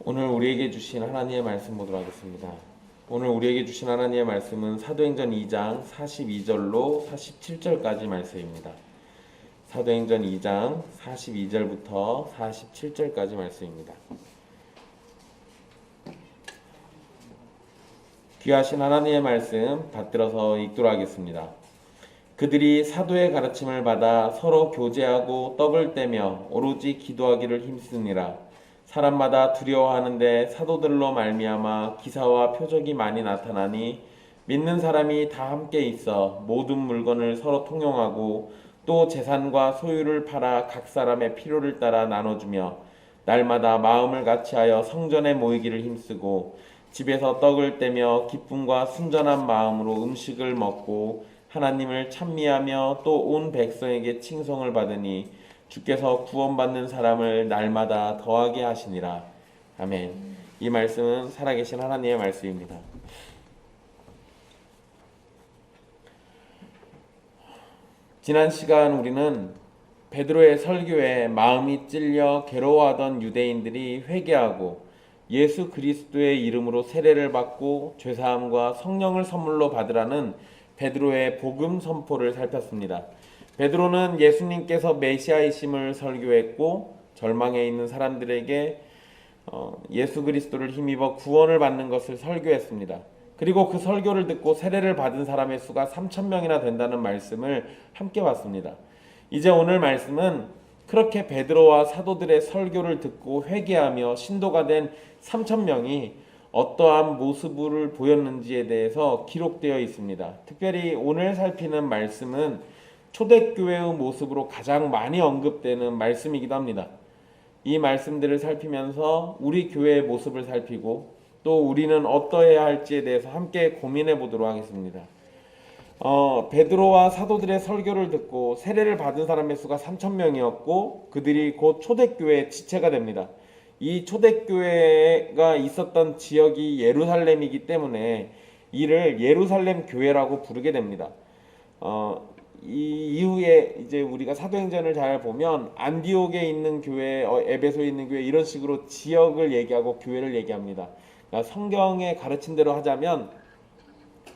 오늘 우리에게 주신 하나님의 말씀 보도록 하겠습니다. 오늘 우리에게 주신 하나님의 말씀은 사도행전 2장 42절로 47절까지 말씀입니다. 사도행전 2장 42절부터 47절까지 말씀입니다. 귀하신 하나님의 말씀 받들어서 읽도록 하겠습니다. 그들이 사도의 가르침을 받아 서로 교제하고 떡을 떼며 오로지 기도하기를 힘쓰니라. 사람마다 두려워하는데 사도들로 말미암아 기사와 표적이 많이 나타나니 믿는 사람이 다 함께 있어 모든 물건을 서로 통용하고 또 재산과 소유를 팔아 각 사람의 필요를 따라 나눠주며 날마다 마음을 같이하여 성전에 모이기를 힘쓰고 집에서 떡을 떼며 기쁨과 순전한 마음으로 음식을 먹고 하나님을 찬미하며 또 온 백성에게 칭송을 받으니 주께서 구원받는 사람을 날마다 더하게 하시니라. 아멘. 이 말씀은 살아계신 하나님의 말씀입니다. 지난 시간 우리는 베드로의 설교에 마음이 찔려 괴로워하던 유대인들이 회개하고 예수 그리스도의 이름으로 세례를 받고 죄사함과 성령을 선물로 받으라는 베드로의 복음 선포를 살폈습니다. 베드로는 예수님께서 메시아이심을 설교했고 절망에 있는 사람들에게 예수 그리스도를 힘입어 구원을 받는 것을 설교했습니다. 그리고 그 설교를 듣고 세례를 받은 사람의 수가 3,000명이나 된다는 말씀을 함께 봤습니다. 이제 오늘 말씀은 그렇게 베드로와 사도들의 설교를 듣고 회개하며 신도가 된 3,000명이 어떠한 모습을 보였는지에 대해서 기록되어 있습니다. 특별히 오늘 살피는 말씀은 초대교회의 모습으로 가장 많이 언급되는 말씀이기도 합니다. 이 말씀들을 살피면서 우리 교회의 모습을 살피고 또 우리는 어떠해야 할지에 대해서 함께 고민해 보도록 하겠습니다. 베드로와 사도들의 설교를 듣고 세례를 받은 사람의 수가 3,000명이었고 그들이 곧 초대교회의 지체가 됩니다. 이 초대교회가 있었던 지역이 예루살렘이기 때문에 이를 예루살렘 교회라고 부르게 됩니다. 이 이후에 이제 우리가 사도행전을 잘 보면 안디옥에 있는 교회, 에베소에 있는 교회 이런 식으로 지역을 얘기하고 교회를 얘기합니다. 그러니까 성경에 가르친 대로 하자면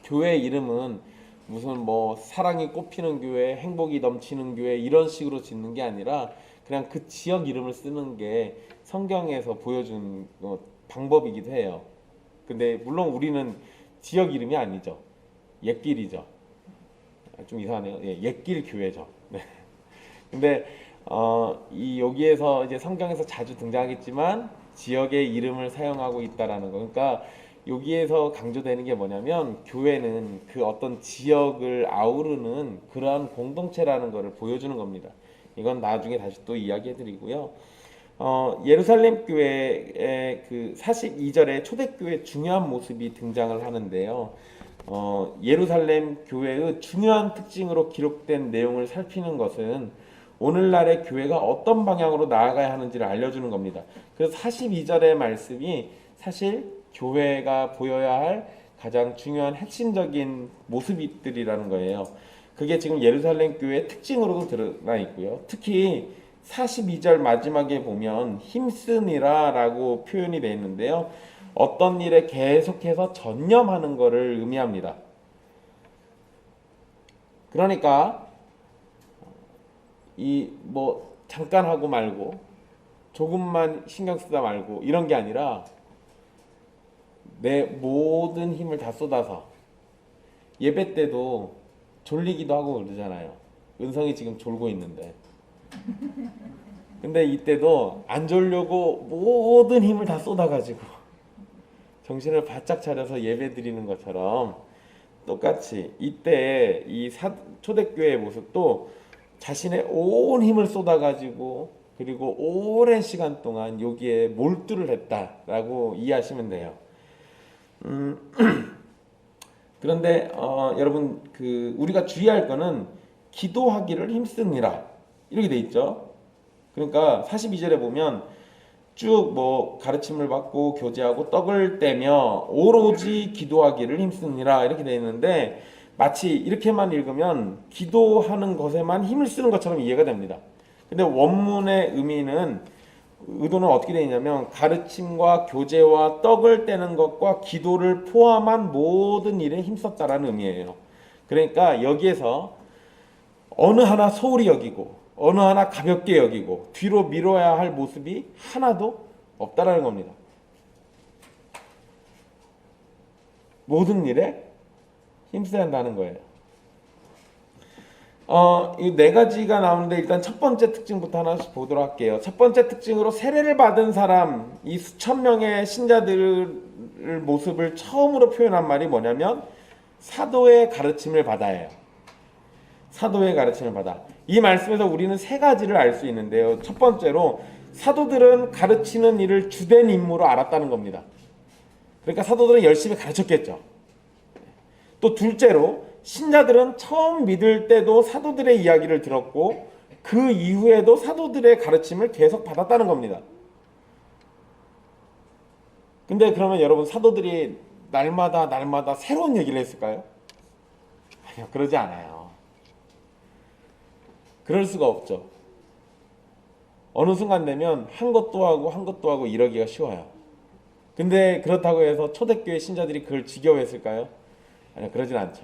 교회 이름은 무슨 뭐 사랑이 꽃피는 교회, 행복이 넘치는 교회 이런 식으로 짓는 게 아니라 그냥 그 지역 이름을 쓰는 게 성경에서 보여준 방법이기도 해요. 근데 물론 우리는 지역 이름이 아니죠. 옛길이죠. 좀 이상하네요. 예, 옛길 교회죠. 네. 근데 여기에서 이제 성경에서 자주 등장하겠지만 지역의 이름을 사용하고 있다라는 거. 그러니까 여기에서 강조되는 게 뭐냐면 교회는 그 어떤 지역을 아우르는 그러한 공동체라는 것을 보여주는 겁니다. 이건 나중에 다시 또 이야기해드리고요. 예루살렘 교회의 그 42절에 초대교회 중요한 모습이 등장을 하는데요. 예루살렘 교회의 중요한 특징으로 기록된 내용을 살피는 것은 오늘날의 교회가 어떤 방향으로 나아가야 하는지를 알려주는 겁니다. 그래서 42절의 말씀이 사실 교회가 보여야 할 가장 중요한 핵심적인 모습들이라는 거예요. 그게 지금 예루살렘 교회의 특징으로도 드러나 있고요. 특히 42절 마지막에 보면 힘쓰니라 라고 표현이 되어 있는데요. 어떤 일에 계속해서 전념하는 것을 의미합니다. 그러니까 이 뭐 잠깐 하고 말고 조금만 신경 쓰다 말고 이런 게 아니라 내 모든 힘을 다 쏟아서 예배 때도 졸리기도 하고 그러잖아요. 은성이 지금 졸고 있는데 근데 이때도 안 졸려고 모든 힘을 다 쏟아가지고 정신을 바짝 차려서 예배 드리는 것처럼 똑같이 이때 이 초대교회의 모습도 자신의 온 힘을 쏟아가지고 그리고 오랜 시간 동안 여기에 몰두를 했다라고 이해하시면 돼요. 그런데 여러분 우리가 주의할 거는 기도하기를 힘쓰니라 이렇게 돼 있죠. 그러니까 42절에 보면 쭉 뭐 가르침을 받고 교제하고 떡을 떼며 오로지 기도하기를 힘쓰니라 이렇게 돼 있는데 마치 이렇게만 읽으면 기도하는 것에만 힘을 쓰는 것처럼 이해가 됩니다. 근데 원문의 의미는 의도는 어떻게 되어 있냐면 가르침과 교제와 떡을 떼는 것과 기도를 포함한 모든 일에 힘썼다라는 의미예요. 그러니까 여기에서 어느 하나 소홀히 여기고 어느 하나 가볍게 여기고 뒤로 미뤄야 할 모습이 하나도 없다라는 겁니다. 모든 일에 힘써야 한다는 거예요. 이 네 가지가 나오는데 일단 첫 번째 특징부터 하나씩 보도록 할게요. 첫 번째 특징으로 세례를 받은 사람, 이 수천 명의 신자들 모습을 처음으로 표현한 말이 뭐냐면 사도의 가르침을 받아요. 사도의 가르침을 받아. 이 말씀에서 우리는 세 가지를 알 수 있는데요. 첫 번째로 사도들은 가르치는 일을 주된 임무로 알았다는 겁니다. 그러니까 사도들은 열심히 가르쳤겠죠. 또 둘째로 신자들은 처음 믿을 때도 사도들의 이야기를 들었고 그 이후에도 사도들의 가르침을 계속 받았다는 겁니다. 근데 그러면 여러분 사도들이 날마다 새로운 얘기를 했을까요? 아니요, 그러지 않아요. 그럴 수가 없죠. 어느 순간 되면 한 것도 하고 이러기가 쉬워요. 근데 그렇다고 해서 초대교회 신자들이 그걸 지겨워했을까요? 아니요, 그러진 않죠.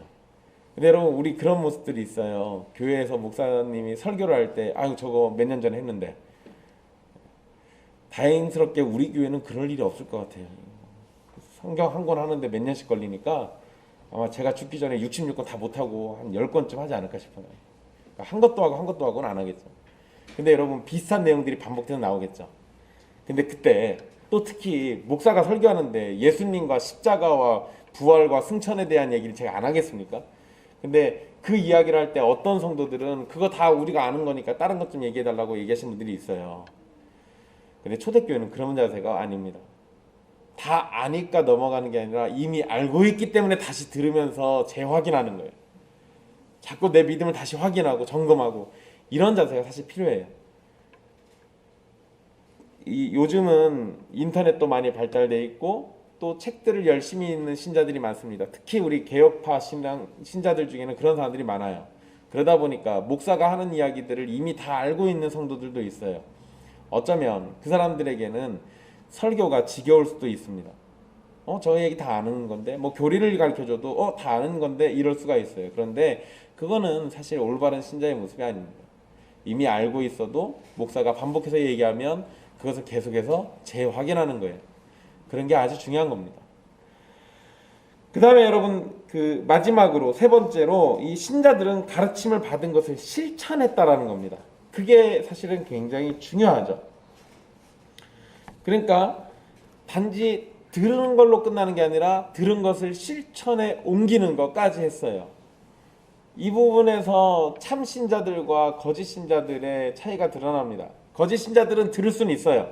근데 여러분 우리 그런 모습들이 있어요. 교회에서 목사님이 설교를 할 때 아유 저거 몇 년 전에 했는데 다행스럽게 우리 교회는 그럴 일이 없을 것 같아요. 성경 한 권 하는데 몇 년씩 걸리니까 아마 제가 죽기 전에 66권 다 못하고 한 10권쯤 하지 않을까 싶어요. 그러니까 한 것도 하고는 안 하겠죠. 근데 여러분 비슷한 내용들이 반복돼서 나오겠죠. 근데 그때 또 특히 목사가 설교하는데 예수님과 십자가와 부활과 승천에 대한 얘기를 제가 안 하겠습니까? 근데 그 이야기를 할 때 어떤 성도들은 그거 다 우리가 아는 거니까 다른 것 좀 얘기해달라고 얘기하시는 분들이 있어요. 근데 초대교회는 그런 자세가 아닙니다. 다 아니까 넘어가는 게 아니라 이미 알고 있기 때문에 다시 들으면서 재확인하는 거예요. 자꾸 내 믿음을 다시 확인하고 점검하고 이런 자세가 사실 필요해요. 요즘은 인터넷도 많이 발달돼 있고 또 책들을 열심히 읽는 신자들이 많습니다. 특히 우리 개혁파 신자들 중에는 그런 사람들이 많아요. 그러다 보니까 목사가 하는 이야기들을 이미 다 알고 있는 성도들도 있어요. 어쩌면 그 사람들에게는 설교가 지겨울 수도 있습니다. 저 얘기 다 아는 건데 뭐 교리를 가르쳐줘도 다 아는 건데 이럴 수가 있어요. 그런데 그거는 사실 올바른 신자의 모습이 아닙니다. 이미 알고 있어도 목사가 반복해서 얘기하면 그것을 계속해서 재확인하는 거예요. 그런 게 아주 중요한 겁니다. 그 다음에 여러분 그 마지막으로 세 번째로 이 신자들은 가르침을 받은 것을 실천했다라는 겁니다. 그게 사실은 굉장히 중요하죠. 그러니까 단지 들은 걸로 끝나는 게 아니라 들은 것을 실천에 옮기는 것까지 했어요. 이 부분에서 참 신자들과 거짓 신자들의 차이가 드러납니다. 거짓 신자들은 들을 수는 있어요.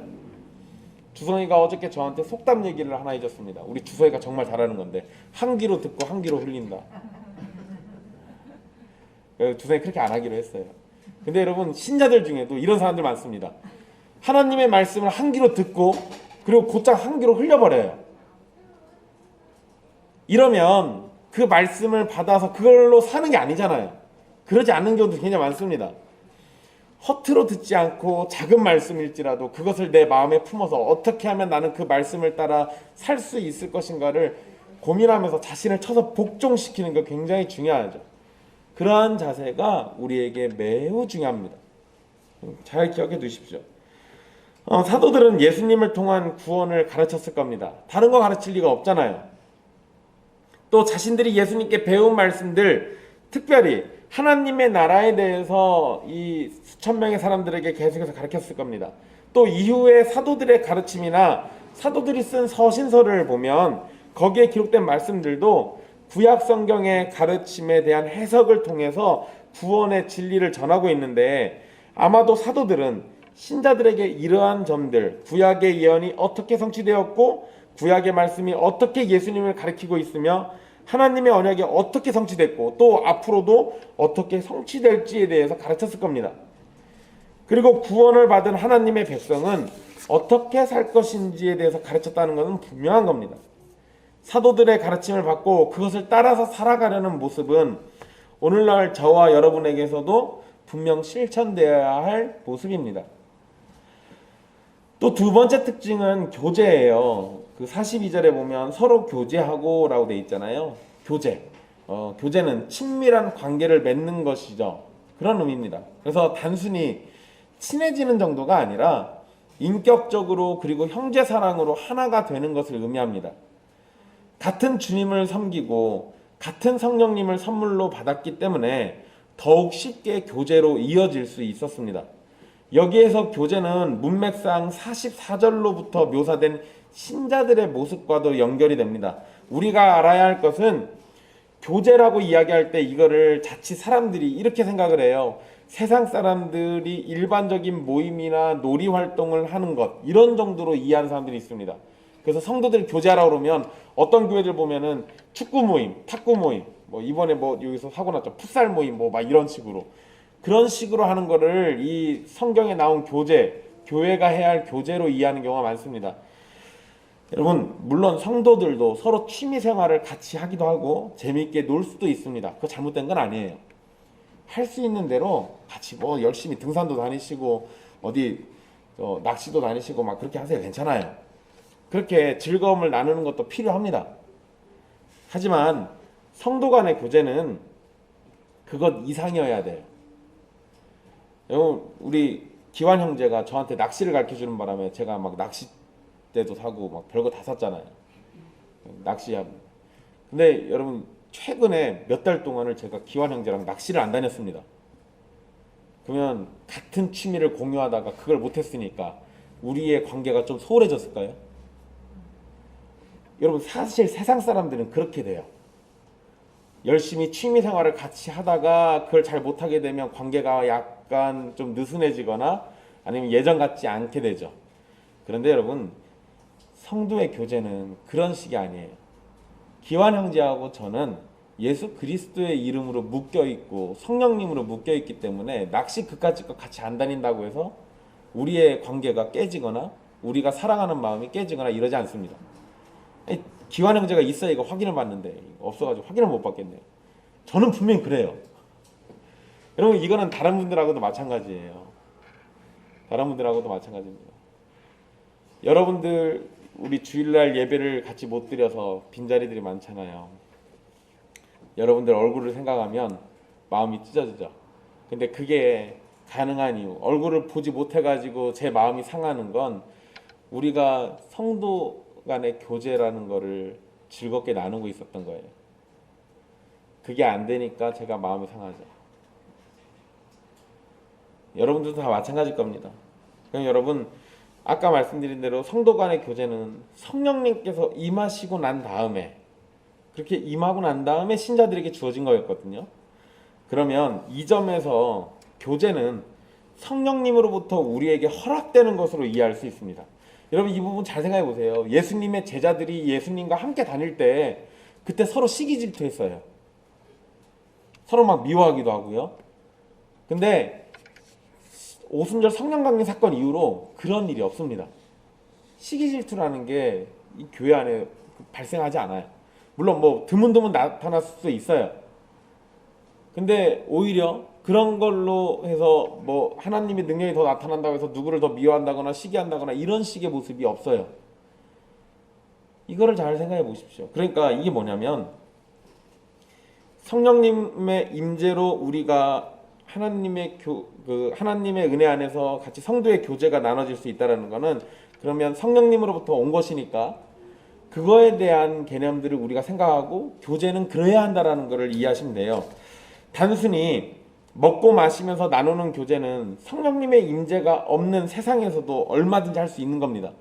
주성이가 어저께 저한테 속담 얘기를 하나 해줬습니다. 우리 주성이가 정말 잘하는 건데 한 귀로 듣고 한 귀로 흘린다. 주성이 그렇게 안 하기로 했어요. 근데 여러분 신자들 중에도 이런 사람들 많습니다. 하나님의 말씀을 한 귀로 듣고 그리고 곧장 한 귀로 흘려버려요. 이러면 그 말씀을 받아서 그걸로 사는 게 아니잖아요. 그러지 않는 경우도 굉장히 많습니다. 허투루 듣지 않고 작은 말씀일지라도 그것을 내 마음에 품어서 어떻게 하면 나는 그 말씀을 따라 살 수 있을 것인가를 고민하면서 자신을 쳐서 복종시키는 게 굉장히 중요하죠. 그러한 자세가 우리에게 매우 중요합니다. 잘 기억해 두십시오. 사도들은 예수님을 통한 구원을 가르쳤을 겁니다. 다른 거 가르칠 리가 없잖아요. 또 자신들이 예수님께 배운 말씀들, 특별히 하나님의 나라에 대해서 이 수천 명의 사람들에게 계속해서 가르쳤을 겁니다. 또 이후에 사도들의 가르침이나 사도들이 쓴 서신서를 보면 거기에 기록된 말씀들도 구약 성경의 가르침에 대한 해석을 통해서 구원의 진리를 전하고 있는데 아마도 사도들은 신자들에게 이러한 점들, 구약의 예언이 어떻게 성취되었고 구약의 말씀이 어떻게 예수님을 가리키고 있으며 하나님의 언약이 어떻게 성취됐고 또 앞으로도 어떻게 성취될지에 대해서 가르쳤을 겁니다. 그리고 구원을 받은 하나님의 백성은 어떻게 살 것인지에 대해서 가르쳤다는 것은 분명한 겁니다. 사도들의 가르침을 받고 그것을 따라서 살아가려는 모습은 오늘날 저와 여러분에게서도 분명 실천되어야 할 모습입니다. 또 두 번째 특징은 교제예요. 그 42절에 보면 서로 교제하고 라고 돼 있잖아요. 교제. 교제는 친밀한 관계를 맺는 것이죠. 그런 의미입니다. 그래서 단순히 친해지는 정도가 아니라 인격적으로 그리고 형제 사랑으로 하나가 되는 것을 의미합니다. 같은 주님을 섬기고 같은 성령님을 선물로 받았기 때문에 더욱 쉽게 교제로 이어질 수 있었습니다. 여기에서 교제는 문맥상 44절로부터 묘사된 신자들의 모습과도 연결이 됩니다. 우리가 알아야 할 것은 교제라고 이야기할 때 이거를 자칫 사람들이 이렇게 생각을 해요. 세상 사람들이 일반적인 모임이나 놀이 활동을 하는 것, 이런 정도로 이해하는 사람들이 있습니다. 그래서 성도들이 교제하라고 그러면 어떤 교회들 보면은 축구 모임, 탁구 모임, 뭐 이번에 뭐 여기서 사고 났죠. 풋살 모임 뭐 막 이런 식으로. 그런 식으로 하는 거를 이 성경에 나온 교제, 교회가 해야 할 교제로 이해하는 경우가 많습니다. 여러분, 물론 성도들도 서로 취미 생활을 같이 하기도 하고 재미있게 놀 수도 있습니다. 그거 잘못된 건 아니에요. 할 수 있는 대로 같이 뭐 열심히 등산도 다니시고 어디 낚시도 다니시고 막 그렇게 하세요. 괜찮아요. 그렇게 즐거움을 나누는 것도 필요합니다. 하지만 성도 간의 교제는 그것 이상이어야 돼요. 여러분, 우리 기환 형제가 저한테 낚시를 가르쳐주는 바람에 제가 막 낚싯대도 사고 막 별거 다 샀잖아요. 낚시하고. 근데 여러분, 최근에 몇 달 동안을 제가 기환 형제랑 낚시를 안 다녔습니다. 그러면 같은 취미를 공유하다가 그걸 못했으니까 우리의 관계가 좀 소홀해졌을까요? 여러분, 사실 세상 사람들은 그렇게 돼요. 열심히 취미 생활을 같이 하다가 그걸 잘 못하게 되면 관계가 약간 좀 느슨해지거나 아니면 예전 같지 않게 되죠. 그런데 여러분, 성도의 교제는 그런 식이 아니에요. 기환 형제하고 저는 예수 그리스도의 이름으로 묶여있고 성령님으로 묶여있기 때문에 낚시 그까짓 거 같이 안 다닌다고 해서 우리의 관계가 깨지거나 우리가 사랑하는 마음이 깨지거나 이러지 않습니다. 기환 형제가 있어야 이거 확인을 받는데 없어가지고 확인을 못 받겠네요. 저는 분명히 그래요. 여러분, 이거는 다른 분들하고도 마찬가지예요. 다른 분들하고도 마찬가지입니다. 여러분들 우리 주일날 예배를 같이 못 드려서 빈자리들이 많잖아요. 여러분들 얼굴을 생각하면 마음이 찢어지죠. 근데 그게 가능한 이유, 얼굴을 보지 못해가지고 제 마음이 상하는 건 우리가 성도 간의 교제라는 거를 즐겁게 나누고 있었던 거예요. 그게 안 되니까 제가 마음이 상하죠. 여러분들도 다 마찬가지일 겁니다. 그럼 여러분, 아까 말씀드린 대로 성도 간의 교제는 성령님께서 임하시고 난 다음에, 그렇게 임하고 난 다음에 신자들에게 주어진 거였거든요. 그러면 이 점에서 교제는 성령님으로부터 우리에게 허락되는 것으로 이해할 수 있습니다. 여러분, 이 부분 잘 생각해 보세요. 예수님의 제자들이 예수님과 함께 다닐 때 그때 서로 시기 질투했어요. 서로 막 미워하기도 하고요. 근데 오순절 성령 강림 사건 이후로 그런 일이 없습니다. 시기 질투라는 게 이 교회 안에 발생하지 않아요. 물론 뭐 드문드문 나타날 수도 있어요. 근데 오히려 그런 걸로 해서 뭐 하나님의 능력이 더 나타난다고 해서 누구를 더 미워한다거나 시기한다거나 이런 식의 모습이 없어요. 이거를 잘 생각해 보십시오. 그러니까 이게 뭐냐면 성령님의 임재로 우리가 하나님의 하나님의 은혜 안에서 같이 성도의 교제가 나눠질 수 있다라는 거는, 그러면 성령님으로부터 온 것이니까 그거에 대한 개념들을 우리가 생각하고 교제는 그래야 한다라는 것을 이해하시면 돼요. 단순히 먹고 마시면서 나누는 교제는 성령님의 임재가 없는 세상에서도 얼마든지 할 수 있는 겁니다.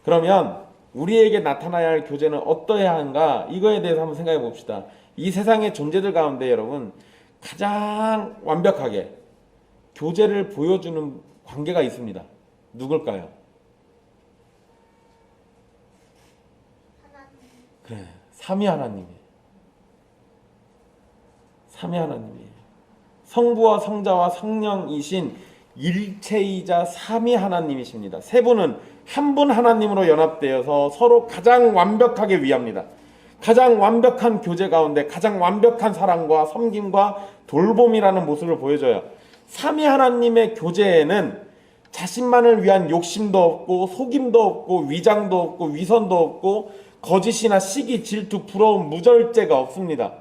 그러면 우리에게 나타나야 할 교제는 어떠해야 하는가, 이거에 대해서 한번 생각해 봅시다. 이 세상의 존재들 가운데 여러분, 가장 완벽하게 교제를 보여주는 관계가 있습니다. 누굴까요? 그래, 삼위 하나님이에요. 삼위 하나님이에요. 성부와 성자와 성령이신 일체이자 삼위 하나님이십니다. 세 분은 한 분 하나님으로 연합되어서 서로 가장 완벽하게 위합니다. 가장 완벽한 교제 가운데 가장 완벽한 사랑과 섬김과 돌봄이라는 모습을 보여줘요. 삼위 하나님의 교제에는 자신만을 위한 욕심도 없고 속임도 없고 위장도 없고 위선도 없고 거짓이나 시기, 질투, 부러움, 무절제가 없습니다.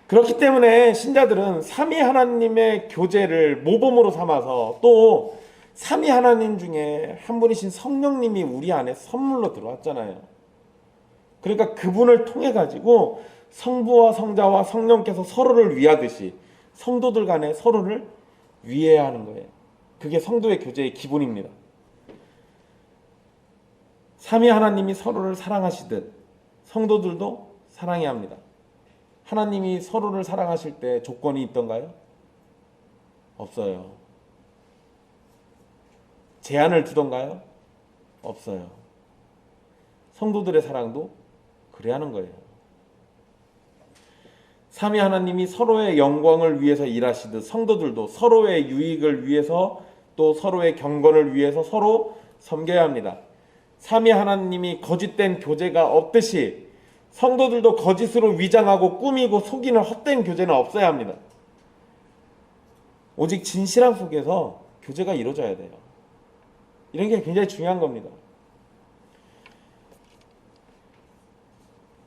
그렇기 때문에 신자들은 삼위 하나님의 교제를 모범으로 삼아서 또 삼위 하나님 중에 한 분이신 성령님이 우리 안에 선물로 들어왔잖아요. 그러니까 그분을 통해 가지고 성부와 성자와 성령께서 서로를 위하듯이 성도들 간에 서로를 위해야 하는 거예요. 그게 성도의 교제의 기본입니다. 삼위 하나님이 서로를 사랑하시듯 성도들도 사랑해야 합니다. 하나님이 서로를 사랑하실 때 조건이 있던가요? 없어요. 제한을 두던가요? 없어요. 성도들의 사랑도 그래야 하는 거예요. 삼위 하나님이 서로의 영광을 위해서 일하시듯 성도들도 서로의 유익을 위해서 또 서로의 경건을 위해서 서로 섬겨야 합니다. 삼위 하나님이 거짓된 교제가 없듯이 성도들도 거짓으로 위장하고 꾸미고 속이는 헛된 교제는 없어야 합니다. 오직 진실함 속에서 교제가 이루어져야 돼요. 이런 게 굉장히 중요한 겁니다.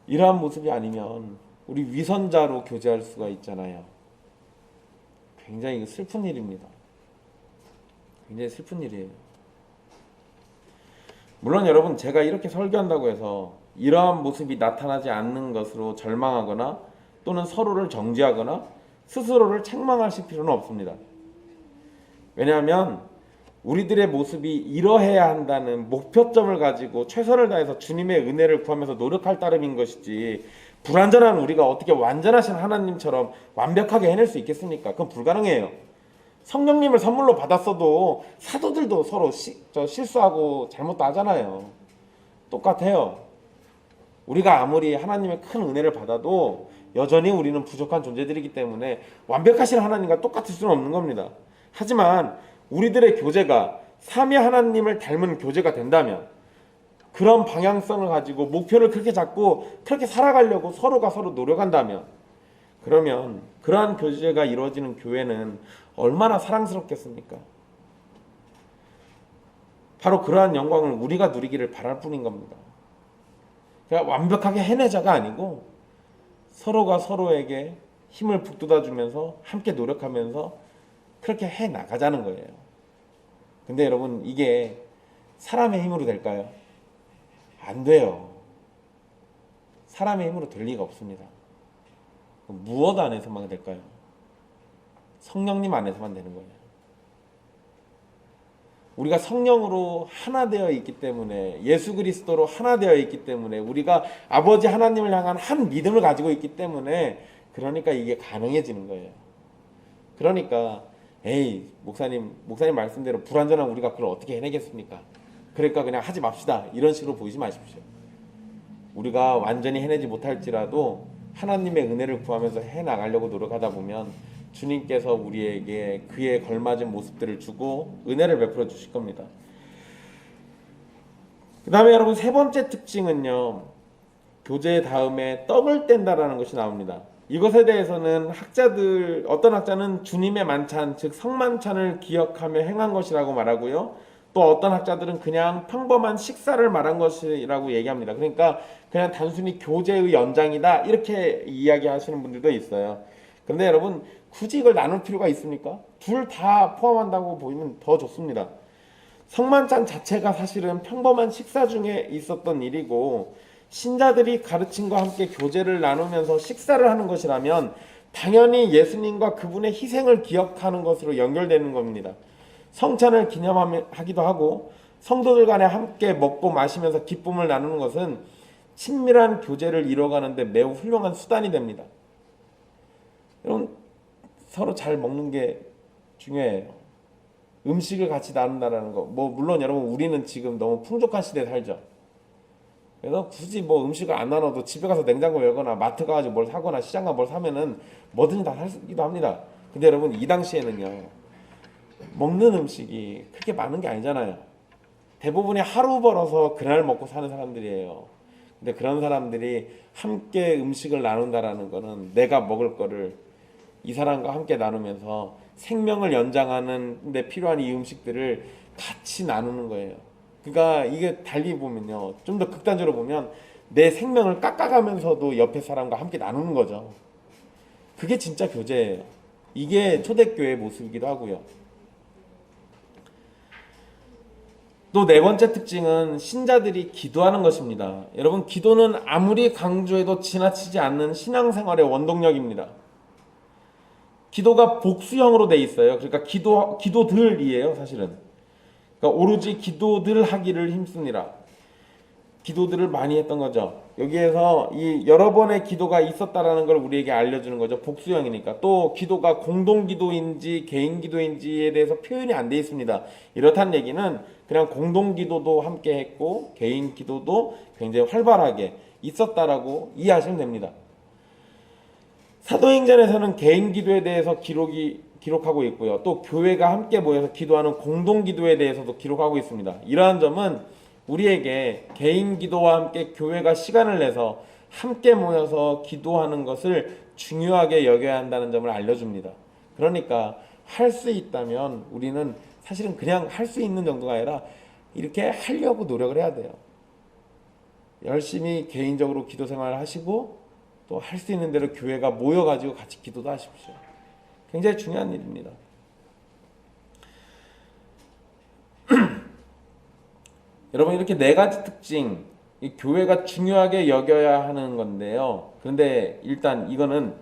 이러한 모습이 아니면 우리 위선자로 교제할 수가 있잖아요. 굉장히 슬픈 일입니다. 굉장히 슬픈 일이에요. 물론 여러분, 제가 이렇게 설교한다고 해서 이러한 모습이 나타나지 않는 것으로 절망하거나 또는 서로를 정죄하거나 스스로를 책망하실 필요는 없습니다. 왜냐하면 우리들의 모습이 이러해야 한다는 목표점을 가지고 최선을 다해서 주님의 은혜를 구하면서 노력할 따름인 것이지, 불완전한 우리가 어떻게 완전하신 하나님처럼 완벽하게 해낼 수 있겠습니까? 그건 불가능해요. 성령님을 선물로 받았어도 사도들도 서로 실수하고 잘못도 하잖아요. 똑같아요. 우리가 아무리 하나님의 큰 은혜를 받아도 여전히 우리는 부족한 존재들이기 때문에 완벽하신 하나님과 똑같을 수는 없는 겁니다. 하지만 우리들의 교제가 삼위 하나님을 닮은 교제가 된다면, 그런 방향성을 가지고 목표를 그렇게 잡고 그렇게 살아가려고 서로가 서로 노력한다면, 그러면 그러한 교제가 이루어지는 교회는 얼마나 사랑스럽겠습니까? 바로 그러한 영광을 우리가 누리기를 바랄 뿐인 겁니다. 그러니까 완벽하게 해내자가 아니고 서로가 서로에게 힘을 북돋아 주면서 함께 노력하면서 그렇게 해 나가자는 거예요. 근데 여러분, 이게 사람의 힘으로 될까요? 안 돼요. 사람의 힘으로 될 리가 없습니다. 무엇 안에서만 될까요? 성령님 안에서만 되는 거예요. 우리가 성령으로 하나 되어 있기 때문에, 예수 그리스도로 하나 되어 있기 때문에, 우리가 아버지 하나님을 향한 한 믿음을 가지고 있기 때문에, 그러니까 이게 가능해지는 거예요. 그러니까 목사님 말씀대로 불완전한 우리가 그걸 어떻게 해내겠습니까? 그러니까 그냥 하지 맙시다, 이런 식으로 보이지 마십시오. 우리가 완전히 해내지 못할지라도 하나님의 은혜를 구하면서 해나가려고 노력하다 보면 주님께서 우리에게 그에 걸맞은 모습들을 주고 은혜를 베풀어 주실 겁니다. 그 다음에 여러분, 세 번째 특징은요, 교제 다음에 떡을 뗀다라는 것이 나옵니다. 이것에 대해서는 어떤 학자는 주님의 만찬, 즉 성만찬을 기억하며 행한 것이라고 말하고요, 또 어떤 학자들은 그냥 평범한 식사를 말한 것이라고 얘기합니다. 그러니까 그냥 단순히 교제의 연장이다, 이렇게 이야기하시는 분들도 있어요. 그런데 여러분, 굳이 이걸 나눌 필요가 있습니까? 둘 다 포함한다고 보이면 더 좋습니다. 성만찬 자체가 사실은 평범한 식사 중에 있었던 일이고, 신자들이 가르침과 함께 교제를 나누면서 식사를 하는 것이라면 당연히 예수님과 그분의 희생을 기억하는 것으로 연결되는 겁니다. 성찬을 기념하기도 하고 성도들 간에 함께 먹고 마시면서 기쁨을 나누는 것은 친밀한 교제를 이뤄가는 데 매우 훌륭한 수단이 됩니다. 여러분, 서로 잘 먹는 게 중요해요. 음식을 같이 나눈다는 거. 물론 여러분, 우리는 지금 너무 풍족한 시대에 살죠. 그래서 굳이 음식을 안 나눠도 집에 가서 냉장고 열거나 마트 가가지고 뭘 사거나 시장 가서 뭘 사면은 뭐든지 다 사기도 합니다. 근데 여러분, 이 당시에는요, 먹는 음식이 그렇게 많은 게 아니잖아요. 대부분이 하루 벌어서 그날 먹고 사는 사람들이에요. 근데 그런 사람들이 함께 음식을 나눈다라는 거는 내가 먹을 거를 이 사람과 함께 나누면서 생명을 연장하는 데 필요한 이 음식들을 같이 나누는 거예요. 그러니까 이게 달리 보면요, 좀 더 극단적으로 보면 내 생명을 깎아가면서도 옆에 사람과 함께 나누는 거죠. 그게 진짜 교제예요. 이게 초대교회의 모습이기도 하고요. 또 네 번째 특징은 신자들이 기도하는 것입니다. 여러분, 기도는 아무리 강조해도 지나치지 않는 신앙생활의 원동력입니다. 기도가 복수형으로 돼 있어요. 그러니까 기도들이에요, 사실은. 그러니까 오로지 기도들 하기를 힘씁니다. 기도들을 많이 했던 거죠. 여기에서 이 여러 번의 기도가 있었다라는 걸 우리에게 알려주는 거죠. 복수형이니까. 또 기도가 공동 기도인지 개인 기도인지에 대해서 표현이 안 돼 있습니다. 이렇다는 얘기는 그냥 공동 기도도 함께 했고 개인 기도도 굉장히 활발하게 있었다라고 이해하시면 됩니다. 사도행전에서는 개인 기도에 대해서 기록하고 있고요. 또 교회가 함께 모여서 기도하는 공동 기도에 대해서도 기록하고 있습니다. 이러한 점은 우리에게 개인 기도와 함께 교회가 시간을 내서 함께 모여서 기도하는 것을 중요하게 여겨야 한다는 점을 알려줍니다. 그러니까 할 수 있다면 우리는 사실은 그냥 할 수 있는 정도가 아니라 이렇게 하려고 노력을 해야 돼요. 열심히 개인적으로 기도 생활을 하시고 또 할 수 있는 대로 교회가 모여가지고 같이 기도도 하십시오. 굉장히 중요한 일입니다. 여러분, 이렇게 네 가지 특징, 이 교회가 중요하게 여겨야 하는 건데요. 그런데 일단 이거는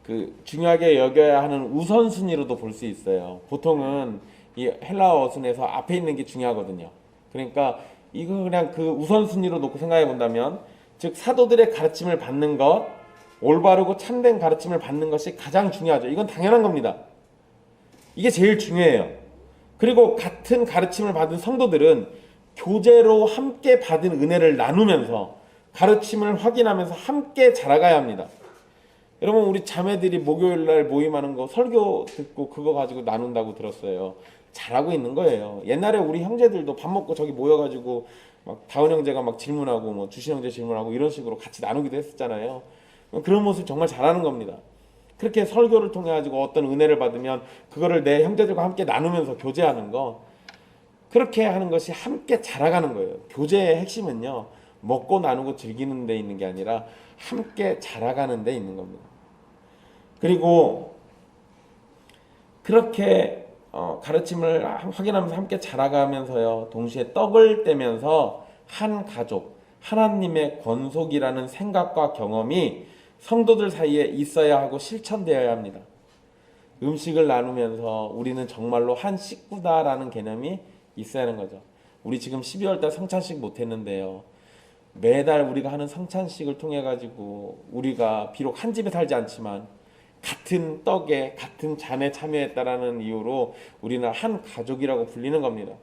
그 중요하게 여겨야 하는 우선순위로도 볼 수 있어요. 보통은 이 헬라어 어순에서 앞에 있는 게 중요하거든요. 그러니까 이거 그냥 그 우선순위로 놓고 생각해 본다면, 즉 사도들의 가르침을 받는 것, 올바르고 참된 가르침을 받는 것이 가장 중요하죠. 이건 당연한 겁니다. 이게 제일 중요해요. 그리고 같은 가르침을 받은 성도들은 교제로 함께 받은 은혜를 나누면서 가르침을 확인하면서 함께 자라가야 합니다. 여러분, 우리 자매들이 목요일날 모임하는 거 설교 듣고 그거 가지고 나눈다고 들었어요. 잘하고 있는 거예요. 옛날에 우리 형제들도 밥 먹고 저기 모여가지고 막 다은 형제가 막 질문하고 뭐 주신 형제 질문하고 이런 식으로 같이 나누기도 했었잖아요. 그런 모습 정말 잘하는 겁니다. 그렇게 설교를 통해 가지고 어떤 은혜를 받으면 그거를 내 형제들과 함께 나누면서 교제하는 거, 그렇게 하는 것이 함께 자라가는 거예요. 교제의 핵심은요, 먹고 나누고 즐기는 데 있는 게 아니라 함께 자라가는 데 있는 겁니다. 그리고 그렇게 가르침을 확인하면서 함께 자라가면서요, 동시에 떡을 떼면서 한 가족, 하나님의 권속이라는 생각과 경험이 성도들 사이에 있어야 하고 실천되어야 합니다. 음식을 나누면서 우리는 정말로 한 식구다라는 개념이 있어야 하는 거죠. 우리 지금 12월달 성찬식 못했는데요. 매달 우리가 하는 성찬식을 통해 가지고 우리가 비록 한 집에 살지 않지만 같은 떡에 같은 잔에 참여했다라는 이유로 우리는 한 가족이라고 불리는 겁니다.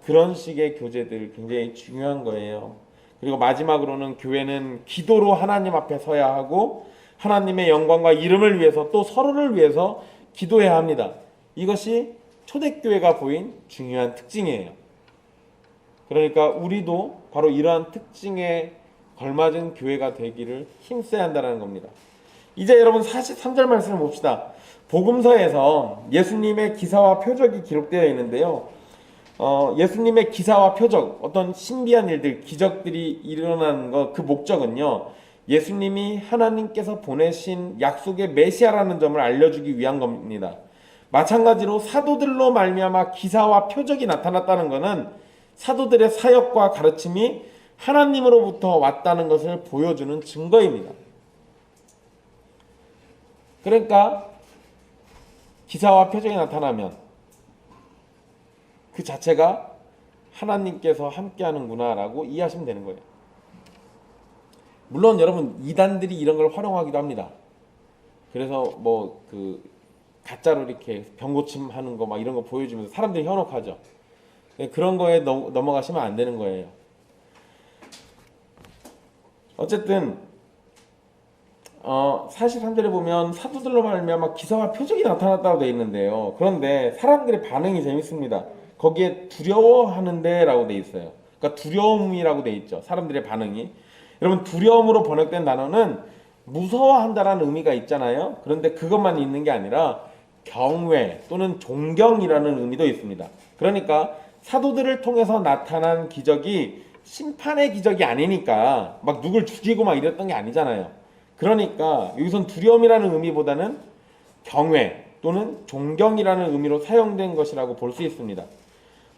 그런 식의 교제들 굉장히 중요한 거예요. 그리고 마지막으로는 교회는 기도로 하나님 앞에 서야 하고 하나님의 영광과 이름을 위해서 또 서로를 위해서 기도해야 합니다. 이것이 초대교회가 보인 중요한 특징이에요. 그러니까 우리도 바로 이러한 특징에 걸맞은 교회가 되기를 힘써야 한다는 겁니다. 이제 여러분 43절 말씀을 봅시다. 복음서에서 예수님의 기사와 표적이 기록되어 있는데요. 예수님의 기사와 표적, 어떤 신비한 일들, 기적들이 일어나는 것, 그 목적은요, 예수님이 하나님께서 보내신 약속의 메시아라는 점을 알려주기 위한 겁니다. 마찬가지로 사도들로 말미암아 기사와 표적이 나타났다는 것은 사도들의 사역과 가르침이 하나님으로부터 왔다는 것을 보여주는 증거입니다. 그러니까 기사와 표적이 나타나면 그 자체가 하나님께서 함께하는구나 라고 이해하시면 되는 거예요. 물론 여러분, 이단들이 이런 걸 활용하기도 합니다. 그래서 뭐 그 가짜로 이렇게 병고침하는 거 막 이런 거 보여주면서 사람들이 현혹하죠. 그런 거에 넘어가시면 안 되는 거예요. 어쨌든 43절에 보면 사도들로 말미암아 기사와 표적이 나타났다고 되어 있는데요. 그런데 사람들의 반응이 재밌습니다. 거기에 두려워하는데 라고 되어 있어요. 그러니까 두려움이라고 되어 있죠. 사람들의 반응이. 여러분, 두려움으로 번역된 단어는 무서워한다라는 의미가 있잖아요. 그런데 그것만 있는 게 아니라 경외 또는 존경이라는 의미도 있습니다. 그러니까 사도들을 통해서 나타난 기적이 심판의 기적이 아니니까 막 누굴 죽이고 막 이랬던 게 아니잖아요. 그러니까 여기선 두려움이라는 의미보다는 경외 또는 존경이라는 의미로 사용된 것이라고 볼 수 있습니다.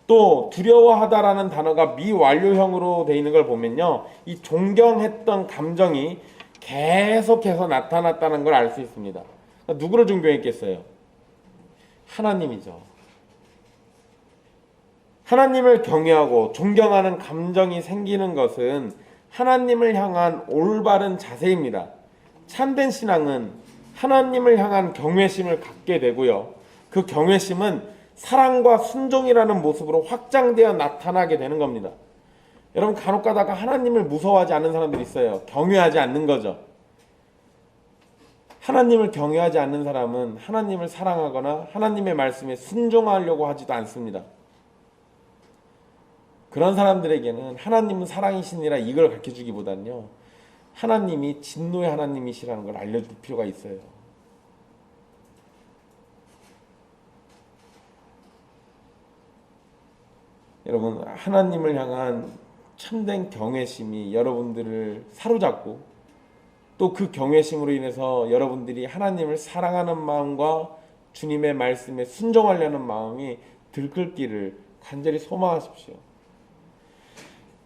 또 두려워하다라는 단어가 미완료형으로 되어 있는 걸 보면요, 이 존경했던 감정이 계속해서 나타났다는 걸 알 수 있습니다. 그러니까 누구를 존경했겠어요? 하나님이죠. 하나님을 경외하고 존경하는 감정이 생기는 것은 하나님을 향한 올바른 자세입니다. 참된 신앙은 하나님을 향한 경외심을 갖게 되고요, 그 경외심은 사랑과 순종이라는 모습으로 확장되어 나타나게 되는 겁니다. 여러분, 간혹 가다가 하나님을 무서워하지 않는 사람들이 있어요. 경외하지 않는 거죠. 하나님을 경외하지 않는 사람은 하나님을 사랑하거나 하나님의 말씀에 순종하려고 하지도 않습니다. 그런 사람들에게는 하나님은 사랑이시니라 이걸 가르쳐주기보다는요, 하나님이 진노의 하나님이시라는 걸 알려줄 필요가 있어요. 여러분, 하나님을 향한 참된 경외심이 여러분들을 사로잡고 또 그 경외심으로 인해서 여러분들이 하나님을 사랑하는 마음과 주님의 말씀에 순종하려는 마음이 들끓기를 간절히 소망하십시오.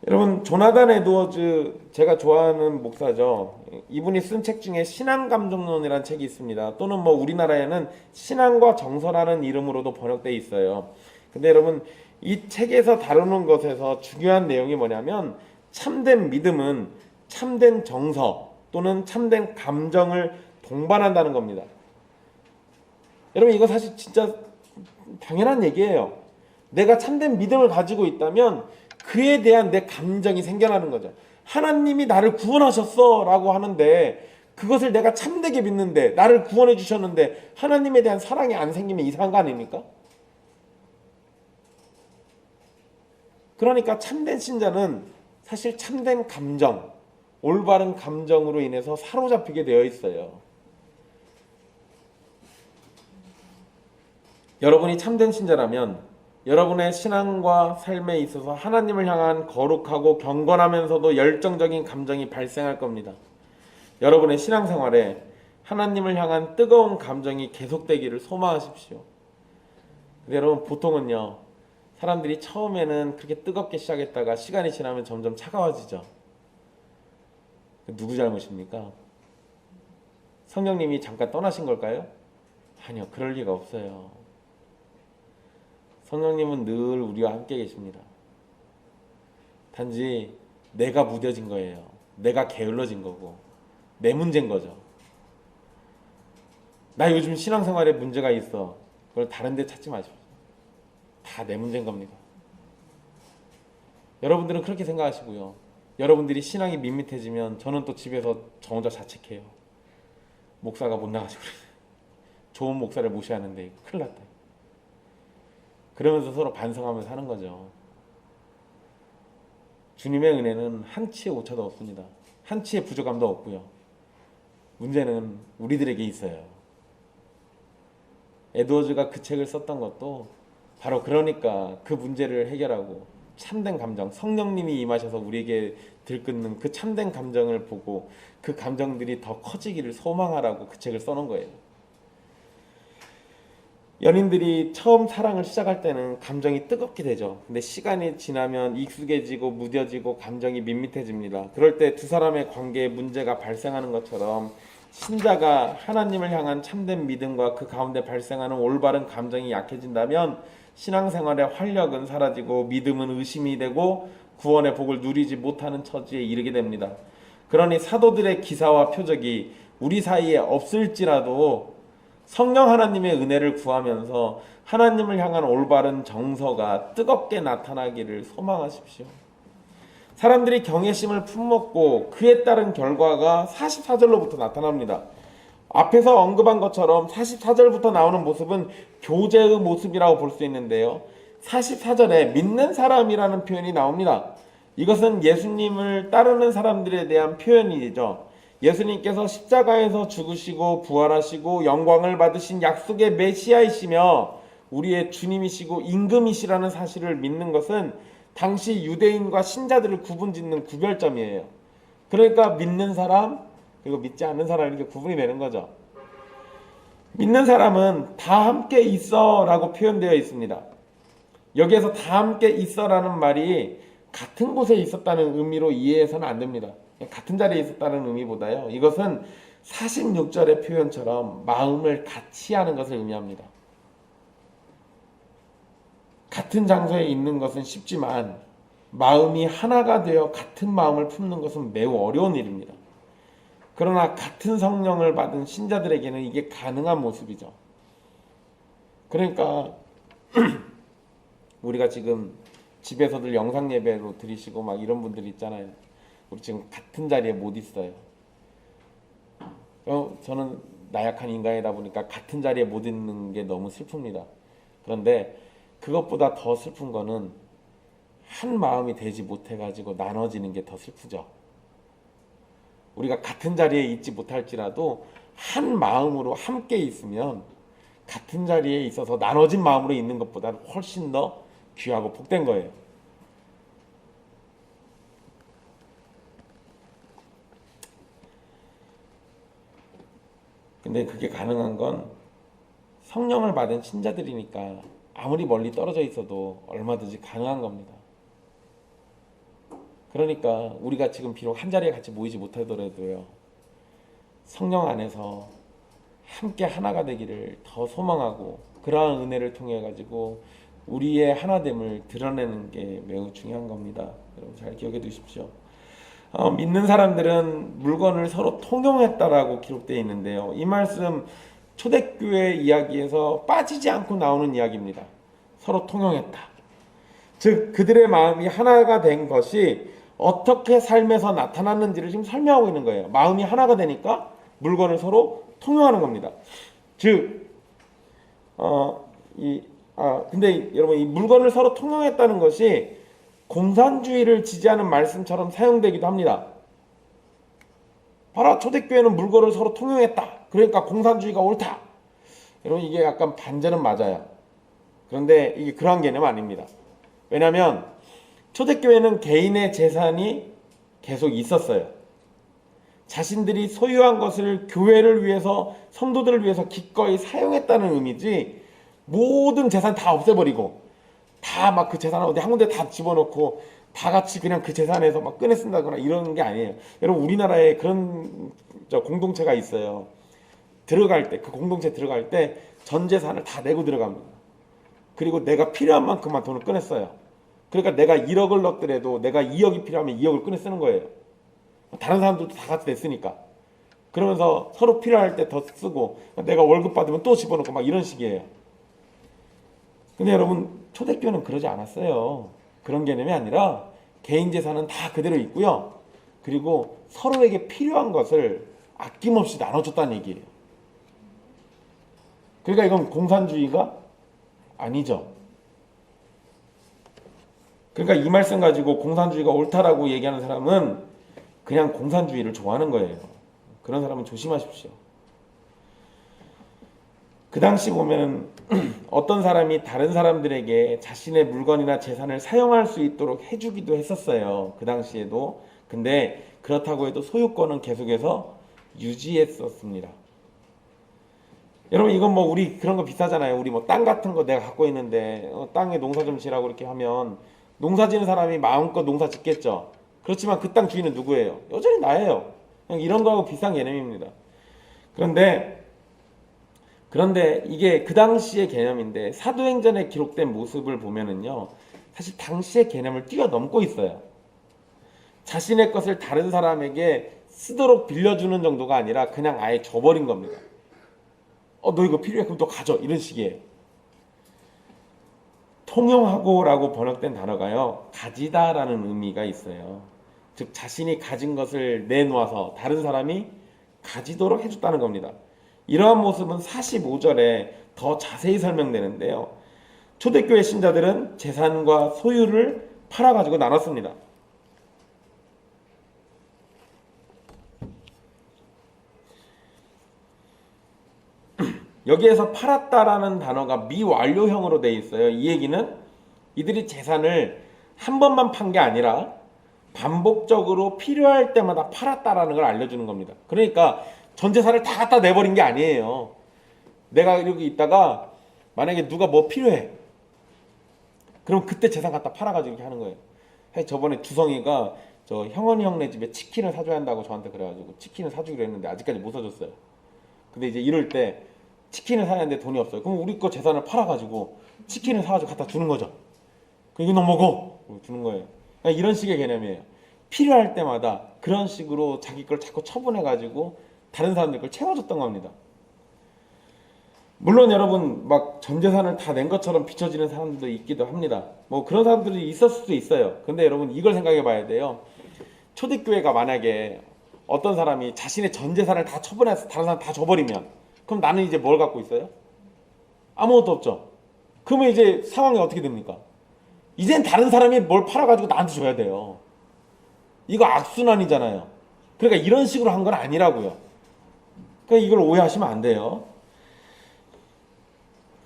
여러분, 조나단 에드워즈, 제가 좋아하는 목사죠. 이분이 쓴 책 중에 신앙감정론이라는 책이 있습니다. 또는 우리나라에는 신앙과 정서라는 이름으로도 번역되어 있어요. 근데 여러분, 이 책에서 다루는 것에서 중요한 내용이 뭐냐면, 참된 믿음은 참된 정서 또는 참된 감정을 동반한다는 겁니다. 여러분, 이거 사실 진짜 당연한 얘기예요. 내가 참된 믿음을 가지고 있다면 그에 대한 내 감정이 생겨나는 거죠. 하나님이 나를 구원하셨어 라고 하는데, 그것을 내가 참되게 믿는데, 나를 구원해 주셨는데 하나님에 대한 사랑이 안 생기면 이상한 거 아닙니까? 그러니까 참된 신자는 사실 참된 감정, 올바른 감정으로 인해서 사로잡히게 되어 있어요. 여러분이 참된 신자라면 여러분의 신앙과 삶에 있어서 하나님을 향한 거룩하고 경건하면서도 열정적인 감정이 발생할 겁니다. 여러분의 신앙생활에 하나님을 향한 뜨거운 감정이 계속되기를 소망하십시오. 근데 여러분, 보통은요, 사람들이 처음에는 그렇게 뜨겁게 시작했다가 시간이 지나면 점점 차가워지죠. 누구 잘못입니까? 성령님이 잠깐 떠나신 걸까요? 아니요, 그럴 리가 없어요. 성령님은 늘 우리와 함께 계십니다. 단지 내가 무뎌진 거예요. 내가 게을러진 거고 내 문제인 거죠. 나 요즘 신앙생활에 문제가 있어. 그걸 다른 데 찾지 마십시오. 다 내 문제인 겁니다. 여러분들은 그렇게 생각하시고요. 여러분들이 신앙이 밋밋해지면 저는 또 집에서 저 혼자 자책해요. 목사가 못 나가지고 그래. 좋은 목사를 모셔야 하는데 큰일 났다. 그러면서 서로 반성하면서 사는 거죠. 주님의 은혜는 한치의 오차도 없습니다. 한치의 부족함도 없고요. 문제는 우리들에게 있어요. 에드워즈가 그 책을 썼던 것도 바로 그러니까 그 문제를 해결하고 참된 감정, 성령님이 임하셔서 우리에게 들끓는 그 참된 감정을 보고 그 감정들이 더 커지기를 소망하라고 그 책을 써놓은 거예요. 연인들이 처음 사랑을 시작할 때는 감정이 뜨겁게 되죠. 근데 시간이 지나면 익숙해지고 무뎌지고 감정이 밋밋해집니다. 그럴 때 두 사람의 관계에 문제가 발생하는 것처럼 신자가 하나님을 향한 참된 믿음과 그 가운데 발생하는 올바른 감정이 약해진다면 신앙생활의 활력은 사라지고 믿음은 의심이 되고 구원의 복을 누리지 못하는 처지에 이르게 됩니다. 그러니 사도들의 기사와 표적이 우리 사이에 없을지라도 성령 하나님의 은혜를 구하면서 하나님을 향한 올바른 정서가 뜨겁게 나타나기를 소망하십시오. 사람들이 경외심을 품먹고 그에 따른 결과가 44절로부터 나타납니다. 앞에서 언급한 것처럼 44절부터 나오는 모습은 교제의 모습이라고 볼 수 있는데요. 44절에 믿는 사람이라는 표현이 나옵니다. 이것은 예수님을 따르는 사람들에 대한 표현이죠. 예수님께서 십자가에서 죽으시고 부활하시고 영광을 받으신 약속의 메시아이시며 우리의 주님이시고 임금이시라는 사실을 믿는 것은 당시 유대인과 신자들을 구분짓는 구별점이에요. 그러니까 믿는 사람 그리고 믿지 않는 사람 이렇게 구분이 되는 거죠. 믿는 사람은 다 함께 있어 라고 표현되어 있습니다. 여기에서 다 함께 있어라는 말이 같은 곳에 있었다는 의미로 이해해서는 안 됩니다. 같은 자리에 있었다는 의미보다요. 이것은 46절의 표현처럼 마음을 같이 하는 것을 의미합니다. 같은 장소에 있는 것은 쉽지만 마음이 하나가 되어 같은 마음을 품는 것은 매우 어려운 일입니다. 그러나 같은 성령을 받은 신자들에게는 이게 가능한 모습이죠. 그러니까 우리가 지금 집에서들 영상 예배로 드리시고 막 이런 분들 있잖아요. 우리 지금 같은 자리에 못 있어요. 저는 나약한 인간이다 보니까 같은 자리에 못 있는 게 너무 슬픕니다. 그런데 그것보다 더 슬픈 거는 한 마음이 되지 못해가지고 나눠지는 게 더 슬프죠. 우리가 같은 자리에 있지 못할지라도 한 마음으로 함께 있으면 같은 자리에 있어서 나눠진 마음으로 있는 것보다는 훨씬 더 귀하고 복된 거예요. 근데 그게 가능한 건 성령을 받은 신자들이니까 아무리 멀리 떨어져 있어도 얼마든지 가능한 겁니다. 그러니까 우리가 지금 비록 한 자리에 같이 모이지 못하더라도요, 성령 안에서 함께 하나가 되기를 더 소망하고 그러한 은혜를 통해 가지고 우리의 하나됨을 드러내는 게 매우 중요한 겁니다. 여러분 잘 기억해 두십시오. 믿는 사람들은 물건을 서로 통용했다라고 기록되어 있는데요. 이 말씀 초대교회 이야기에서 빠지지 않고 나오는 이야기입니다. 서로 통용했다. 즉 그들의 마음이 하나가 된 것이 어떻게 삶에서 나타났는지를 지금 설명하고 있는 거예요. 마음이 하나가 되니까 물건을 서로 통용하는 겁니다. 즉 근데 여러분 이 물건을 서로 통용했다는 것이 공산주의를 지지하는 말씀처럼 사용되기도 합니다. 봐라, 초대교회는 물건을 서로 통용했다. 그러니까 공산주의가 옳다. 여러분 이게 약간 반전은 맞아요. 그런데 이게 그러한 개념 아닙니다. 왜냐하면 초대교회는 개인의 재산이 계속 있었어요. 자신들이 소유한 것을 교회를 위해서, 성도들을 위해서 기꺼이 사용했다는 의미지, 모든 재산 다 없애버리고 다 막 그 재산 어디 한 군데 다 집어넣고 다 같이 그냥 그 재산에서 막 꺼내 쓴다거나 이런 게 아니에요. 여러분 우리나라에 그런 공동체가 있어요. 들어갈 때, 그 공동체 들어갈 때 전 재산을 다 내고 들어갑니다. 그리고 내가 필요한 만큼만 돈을 꺼내 써요. 그러니까 내가 1억을 넣더라도 내가 2억이 필요하면 2억을 꺼내 쓰는 거예요. 다른 사람들도 다 같이 냈으니까. 그러면서 서로 필요할 때 더 쓰고 내가 월급 받으면 또 집어넣고 막 이런 식이에요. 근데 여러분 초대교회는 그러지 않았어요. 그런 개념이 아니라 개인 재산은 다 그대로 있고요. 그리고 서로에게 필요한 것을 아낌없이 나눠줬다는 얘기예요. 그러니까 이건 공산주의가 아니죠. 그러니까 이 말씀 가지고 공산주의가 옳다라고 얘기하는 사람은 그냥 공산주의를 좋아하는 거예요. 그런 사람은 조심하십시오. 그 당시 보면 어떤 사람이 다른 사람들에게 자신의 물건이나 재산을 사용할 수 있도록 해주기도 했었어요. 그 당시에도. 근데 그렇다고 해도 소유권은 계속해서 유지했었습니다. 여러분 이건 뭐 우리 그런 거 비슷하잖아요. 우리 뭐 땅 같은 거 내가 갖고 있는데 땅에 농사 좀 지라고 이렇게 하면 농사 지는 사람이 마음껏 농사 짓겠죠. 그렇지만 그 땅 주인은 누구예요? 여전히 나예요. 그냥 이런 거하고 비슷한 개념입니다. 그런데 이게 그 당시의 개념인데 사도행전에 기록된 모습을 보면은요, 사실 당시의 개념을 뛰어넘고 있어요. 자신의 것을 다른 사람에게 쓰도록 빌려주는 정도가 아니라 그냥 아예 줘버린 겁니다. 너 이거 필요해? 그럼 또 가져. 이런 식이에요. 통용하고라고 번역된 단어가요, 가지다라는 의미가 있어요. 즉 자신이 가진 것을 내놓아서 다른 사람이 가지도록 해줬다는 겁니다. 이러한 모습은 45절에 더 자세히 설명되는데요. 초대교회 신자들은 재산과 소유를 팔아가지고 나눴습니다. 여기에서 팔았다라는 단어가 미완료형으로 돼 있어요. 이 얘기는 이들이 재산을 한 번만 판 게 아니라 반복적으로 필요할 때마다 팔았다라는 걸 알려주는 겁니다. 그러니까 전 재산을 다 갖다 내버린 게 아니에요. 내가 여기 있다가 만약에 누가 뭐 필요해. 그럼 그때 재산 갖다 팔아가지고 이렇게 하는 거예요. 저번에 주성이가 저 형원이 형네 집에 치킨을 사줘야 한다고 저한테 그래가지고 치킨을 사주기로 했는데 아직까지 못 사줬어요. 근데 이제 이럴 때 치킨을 사야 하는데 돈이 없어요. 그럼 우리 거 재산을 팔아가지고 치킨을 사가지고 갖다 주는 거죠. 이거 너 먹어! 주는 거예요. 그러니까 이런 식의 개념이에요. 필요할 때마다 그런 식으로 자기 걸 자꾸 처분해가지고 다른 사람들 걸 채워줬던 겁니다. 물론 여러분 막 전 재산을 다 낸 것처럼 비춰지는 사람들도 있기도 합니다. 뭐 그런 사람들이 있었을 수도 있어요. 근데 여러분 이걸 생각해 봐야 돼요. 초대교회가 만약에 어떤 사람이 자신의 전 재산을 다 처분해서 다른 사람 다 줘버리면 그럼 나는 이제 뭘 갖고 있어요? 아무것도 없죠. 그러면 이제 상황이 어떻게 됩니까? 이젠 다른 사람이 뭘 팔아가지고 나한테 줘야 돼요. 이거 악순환이잖아요. 그러니까 이런 식으로 한 건 아니라고요. 그러니까 이걸 오해하시면 안 돼요.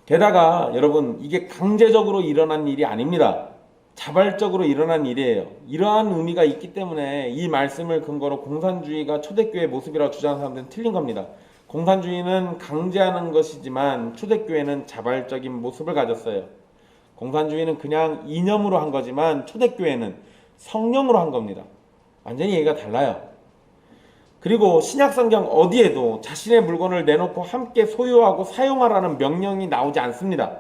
게다가 여러분 이게 강제적으로 일어난 일이 아닙니다. 자발적으로 일어난 일이에요. 이러한 의미가 있기 때문에 이 말씀을 근거로 공산주의가 초대교회의 모습이라고 주장하는 사람들은 틀린 겁니다. 공산주의는 강제하는 것이지만 초대교회는 자발적인 모습을 가졌어요. 공산주의는 그냥 이념으로 한 거지만 초대교회는 성령으로 한 겁니다. 완전히 얘기가 달라요. 그리고 신약성경 어디에도 자신의 물건을 내놓고 함께 소유하고 사용하라는 명령이 나오지 않습니다.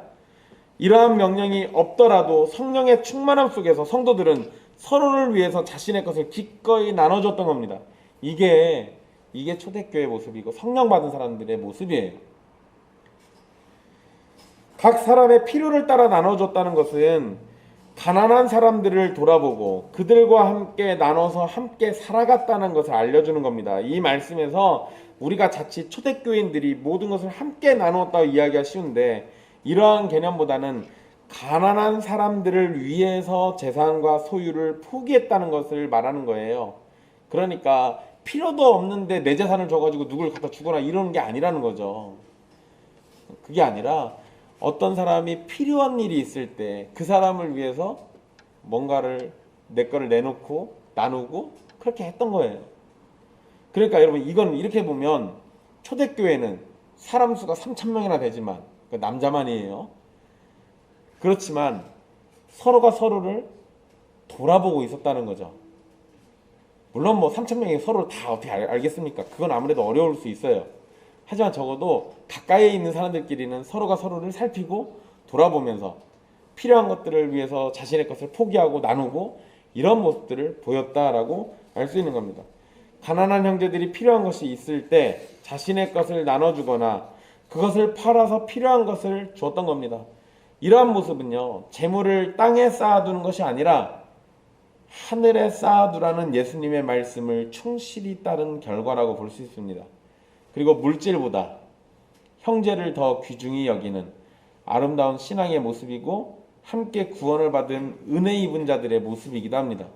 이러한 명령이 없더라도 성령의 충만함 속에서 성도들은 서로를 위해서 자신의 것을 기꺼이 나눠줬던 겁니다. 이게 초대교회의 모습이고 성령 받은 사람들의 모습이에요. 각 사람의 필요를 따라 나눠줬다는 것은 가난한 사람들을 돌아보고 그들과 함께 나눠서 함께 살아갔다는 것을 알려주는 겁니다. 이 말씀에서 우리가 자칫 초대교인들이 모든 것을 함께 나누었다고 이야기가 쉬운데 이러한 개념보다는 가난한 사람들을 위해서 재산과 소유를 포기했다는 것을 말하는 거예요. 그러니까 필요도 없는데 내 재산을 줘가지고 누굴 갖다 주거나 이러는 게 아니라는 거죠. 그게 아니라 어떤 사람이 필요한 일이 있을 때 그 사람을 위해서 뭔가를 내 거를 내놓고 나누고 그렇게 했던 거예요. 그러니까 여러분 이건 이렇게 보면 초대교회는 사람 수가 3,000명이나 되지만 남자만이에요. 그렇지만 서로가 서로를 돌아보고 있었다는 거죠. 물론 뭐 3,000명이 서로 다 어떻게 알겠습니까? 그건 아무래도 어려울 수 있어요. 하지만 적어도 가까이에 있는 사람들끼리는 서로가 서로를 살피고 돌아보면서 필요한 것들을 위해서 자신의 것을 포기하고 나누고 이런 모습들을 보였다라고 알 수 있는 겁니다. 가난한 형제들이 필요한 것이 있을 때 자신의 것을 나눠주거나 그것을 팔아서 필요한 것을 줬던 겁니다. 이러한 모습은요, 재물을 땅에 쌓아두는 것이 아니라 하늘에 쌓아두라는 예수님의 말씀을 충실히 따른 결과라고 볼 수 있습니다. 그리고 물질보다 형제를 더 귀중히 여기는 아름다운 신앙의 모습이고 함께 구원을 받은 은혜 입은 자들의 모습이기도 합니다.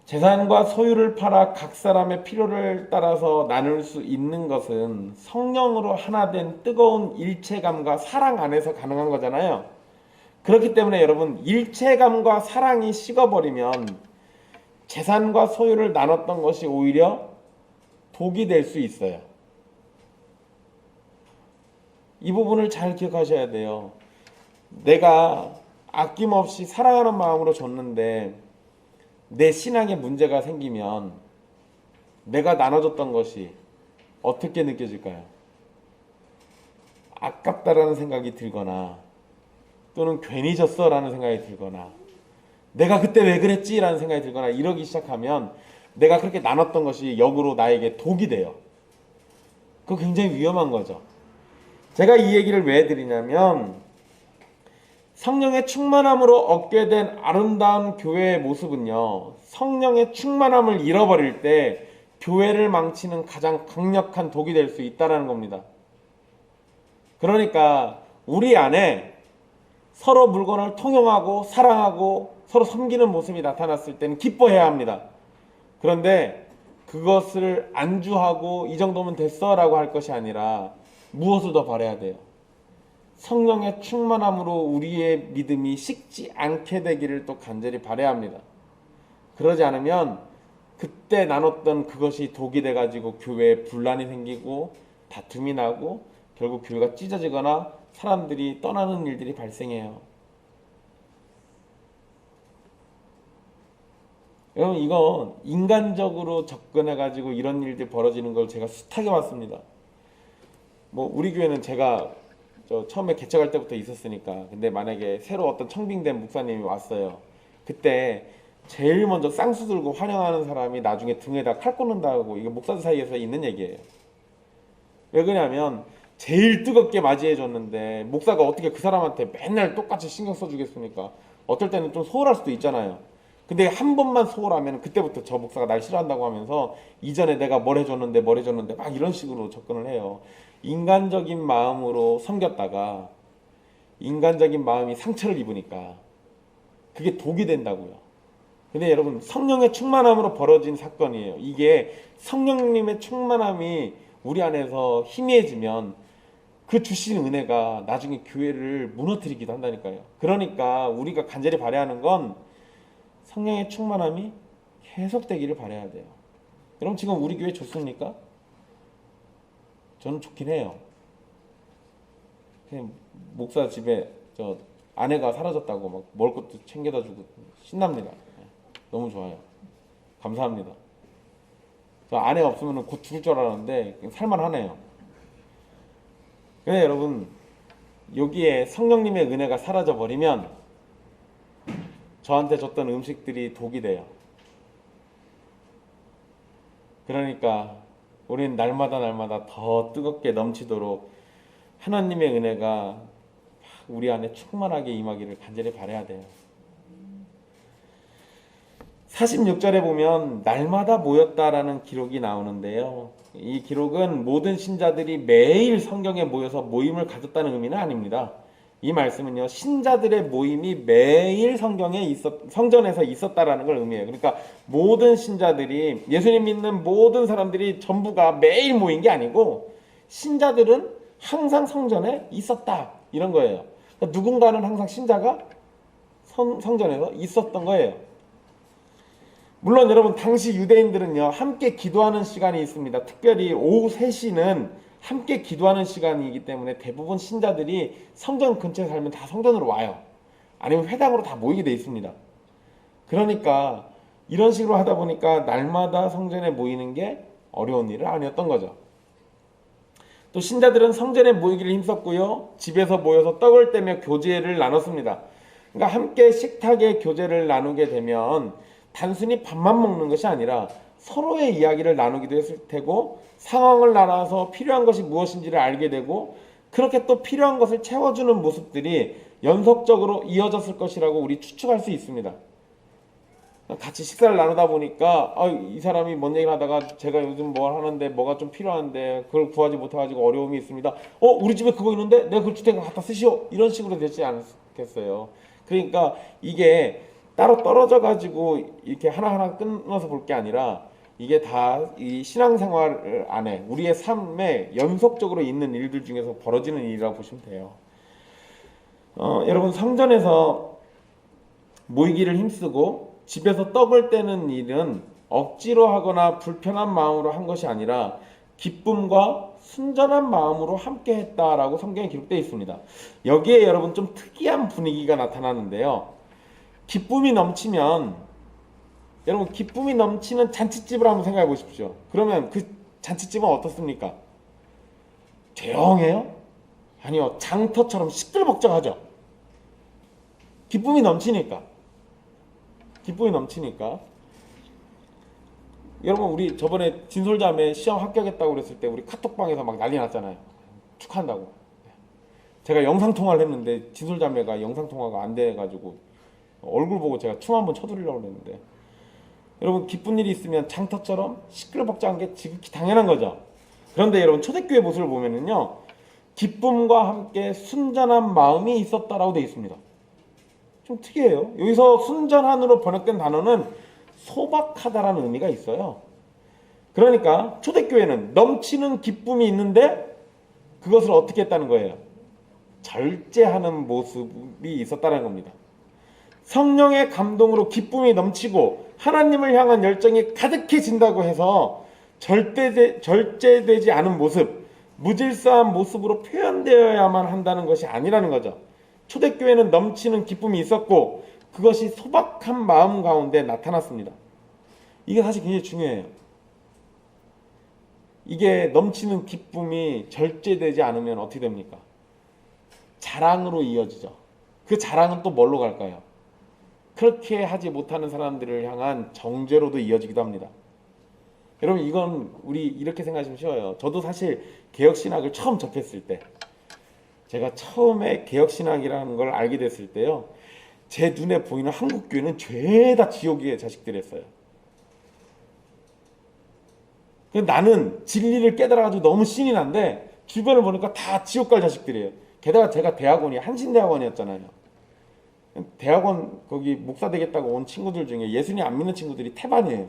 재산과 소유를 팔아 각 사람의 필요를 따라서 나눌 수 있는 것은 성령으로 하나 된 뜨거운 일체감과 사랑 안에서 가능한 거잖아요. 그렇기 때문에 여러분 일체감과 사랑이 식어버리면 재산과 소유를 나눴던 것이 오히려 독이 될 수 있어요. 이 부분을 잘 기억하셔야 돼요. 내가 아낌없이 사랑하는 마음으로 줬는데 내 신앙에 문제가 생기면 내가 나눠줬던 것이 어떻게 느껴질까요? 아깝다라는 생각이 들거나 또는 괜히 졌어 라는 생각이 들거나 내가 그때 왜 그랬지 라는 생각이 들거나 이러기 시작하면 내가 그렇게 나눴던 것이 역으로 나에게 독이 돼요. 그거 굉장히 위험한 거죠. 제가 이 얘기를 왜 드리냐면 성령의 충만함으로 얻게 된 아름다운 교회의 모습은요, 성령의 충만함을 잃어버릴 때 교회를 망치는 가장 강력한 독이 될 수 있다는 겁니다. 그러니까 우리 안에 서로 물건을 통용하고 사랑하고 서로 섬기는 모습이 나타났을 때는 기뻐해야 합니다. 그런데 그것을 안주하고 이 정도면 됐어라고 할 것이 아니라 무엇을 더 바라야 돼요? 성령의 충만함으로 우리의 믿음이 식지 않게 되기를 또 간절히 바라야 합니다. 그러지 않으면 그때 나눴던 그것이 독이 돼가지고 교회에 분란이 생기고 다툼이 나고 결국 교회가 찢어지거나 사람들이 떠나는 일들이 발생해요. 여러분, 이건 인간적으로 접근해가지고 이런 일들이 벌어지는 걸 제가 숱하게 봤습니다. 뭐 우리 교회는 제가 처음에 개척할 때부터 있었으니까. 근데 만약에 새로 어떤 청빙된 목사님이 왔어요. 그때 제일 먼저 쌍수 들고 환영하는 사람이 나중에 등에다 칼 꽂는다고, 이게 목사들 사이에서 있는 얘기예요. 왜 그러냐면 제일 뜨겁게 맞이해 줬는데 목사가 어떻게 그 사람한테 맨날 똑같이 신경 써주겠습니까? 어떨 때는 좀 소홀할 수도 있잖아요. 근데 한 번만 소홀하면 그때부터 저 목사가 날 싫어한다고 하면서 이전에 내가 뭘 해줬는데 막 이런 식으로 접근을 해요. 인간적인 마음으로 섬겼다가 인간적인 마음이 상처를 입으니까 그게 독이 된다고요. 근데 여러분, 성령의 충만함으로 벌어진 사건이에요. 이게 성령님의 충만함이 우리 안에서 희미해지면 그 주신 은혜가 나중에 교회를 무너뜨리기도 한다니까요. 그러니까 우리가 간절히 바라는 건 성령의 충만함이 계속되기를 바라야 돼요. 그럼 지금 우리 교회 좋습니까? 저는 좋긴 해요. 목사 집에 아내가 사라졌다고 막 먹을 것도 챙겨다 주고 신납니다. 너무 좋아요. 감사합니다. 저 아내 없으면 곧 죽을 줄 알았는데 살만하네요. 근데 여러분, 여기에 성령님의 은혜가 사라져 버리면 저한테 줬던 음식들이 독이 돼요. 그러니까 우리는 날마다 더 뜨겁게 넘치도록 하나님의 은혜가 우리 안에 충만하게 임하기를 간절히 바라야 돼요. 46절에 보면 날마다 모였다라는 기록이 나오는데요. 이 기록은 모든 신자들이 매일 성경에 모여서 모임을 가졌다는 의미는 아닙니다. 이 말씀은요, 신자들의 모임이 매일 성전에서 있었다라는 걸 의미해요. 그러니까 모든 신자들이, 예수님 믿는 모든 사람들이 전부가 매일 모인 게 아니고 신자들은 항상 성전에 있었다, 이런 거예요. 그러니까 누군가는 항상 신자가 성전에서 있었던 거예요. 물론 여러분, 당시 유대인들은요, 함께 기도하는 시간이 있습니다. 특별히 오후 3시는 함께 기도하는 시간이기 때문에 대부분 신자들이 성전 근처에 살면 다 성전으로 와요. 아니면 회당으로 다 모이게 돼 있습니다. 그러니까 이런 식으로 하다 보니까 날마다 성전에 모이는 게 어려운 일은 아니었던 거죠. 또 신자들은 성전에 모이기를 힘썼고요, 집에서 모여서 떡을 떼며 교제를 나눴습니다. 그러니까 함께 식탁에 교제를 나누게 되면 단순히 밥만 먹는 것이 아니라 서로의 이야기를 나누기도 했을 테고, 상황을 나눠서 필요한 것이 무엇인지를 알게 되고, 그렇게 또 필요한 것을 채워주는 모습들이 연속적으로 이어졌을 것이라고 우리 추측할 수 있습니다. 같이 식사를 나누다 보니까 이 사람이 뭔 얘기를 하다가 제가 요즘 뭘 하는데 뭐가 좀 필요한데 그걸 구하지 못해가지고 어려움이 있습니다. 우리 집에 그거 있는데 내가 그 주택을 갖다 쓰시오, 이런 식으로 되지 않겠어요. 그러니까 이게 따로 떨어져 가지고 이렇게 하나하나 끊어서 볼 게 아니라 이게 다 이 신앙생활 안에 우리의 삶에 연속적으로 있는 일들 중에서 벌어지는 일이라고 보시면 돼요. 여러분, 성전에서 모이기를 힘쓰고 집에서 떡을 떼는 일은 억지로 하거나 불편한 마음으로 한 것이 아니라 기쁨과 순전한 마음으로 함께 했다라고 성경에 기록되어 있습니다. 여기에 여러분 좀 특이한 분위기가 나타나는데요. 기쁨이 넘치면, 여러분, 기쁨이 넘치는 잔치집을 한번 생각해 보십시오. 그러면 그 잔치집은 어떻습니까? 조용해요? 아니요, 장터처럼 시끌벅적하죠. 기쁨이 넘치니까. 여러분, 우리 저번에 진솔자매 시험 합격했다고 그랬을 때 우리 카톡방에서 막 난리 났잖아요. 축하한다고. 제가 영상통화를 했는데 진솔자매가 영상통화가 안 돼가지고 얼굴 보고 제가 춤 한번 춰드리려고 했는데, 여러분, 기쁜 일이 있으면 장터처럼 시끌벅적한 게 지극히 당연한 거죠. 그런데 여러분, 초대교회 모습을 보면은요, 기쁨과 함께 순전한 마음이 있었다라고 되어 있습니다. 좀 특이해요. 여기서 순전한으로 번역된 단어는 소박하다라는 의미가 있어요. 그러니까 초대교회는 넘치는 기쁨이 있는데 그것을 어떻게 했다는 거예요? 절제하는 모습이 있었다는 겁니다. 성령의 감동으로 기쁨이 넘치고 하나님을 향한 열정이 가득해진다고 해서 절제되지 않은 모습, 무질서한 모습으로 표현되어야만 한다는 것이 아니라는 거죠. 초대교회는 넘치는 기쁨이 있었고 그것이 소박한 마음 가운데 나타났습니다. 이게 사실 굉장히 중요해요. 이게 넘치는 기쁨이 절제되지 않으면 어떻게 됩니까? 자랑으로 이어지죠. 그 자랑은 또 뭘로 갈까요? 그렇게 하지 못하는 사람들을 향한 정죄로도 이어지기도 합니다. 여러분, 이건 우리 이렇게 생각하시면 쉬워요. 저도 사실 개혁신학을 처음 접했을 때, 제가 처음에 개혁신학이라는 걸 알게 됐을 때요, 제 눈에 보이는 한국교회는 죄다 지옥의 자식들이었어요. 나는 진리를 깨달아가지고 너무 신이 난데 주변을 보니까 다 지옥 갈 자식들이에요. 게다가 제가 대학원이 한신대학원이었잖아요. 대학원 거기 목사 되겠다고 온 친구들 중에 예수님 안 믿는 친구들이 태반이에요.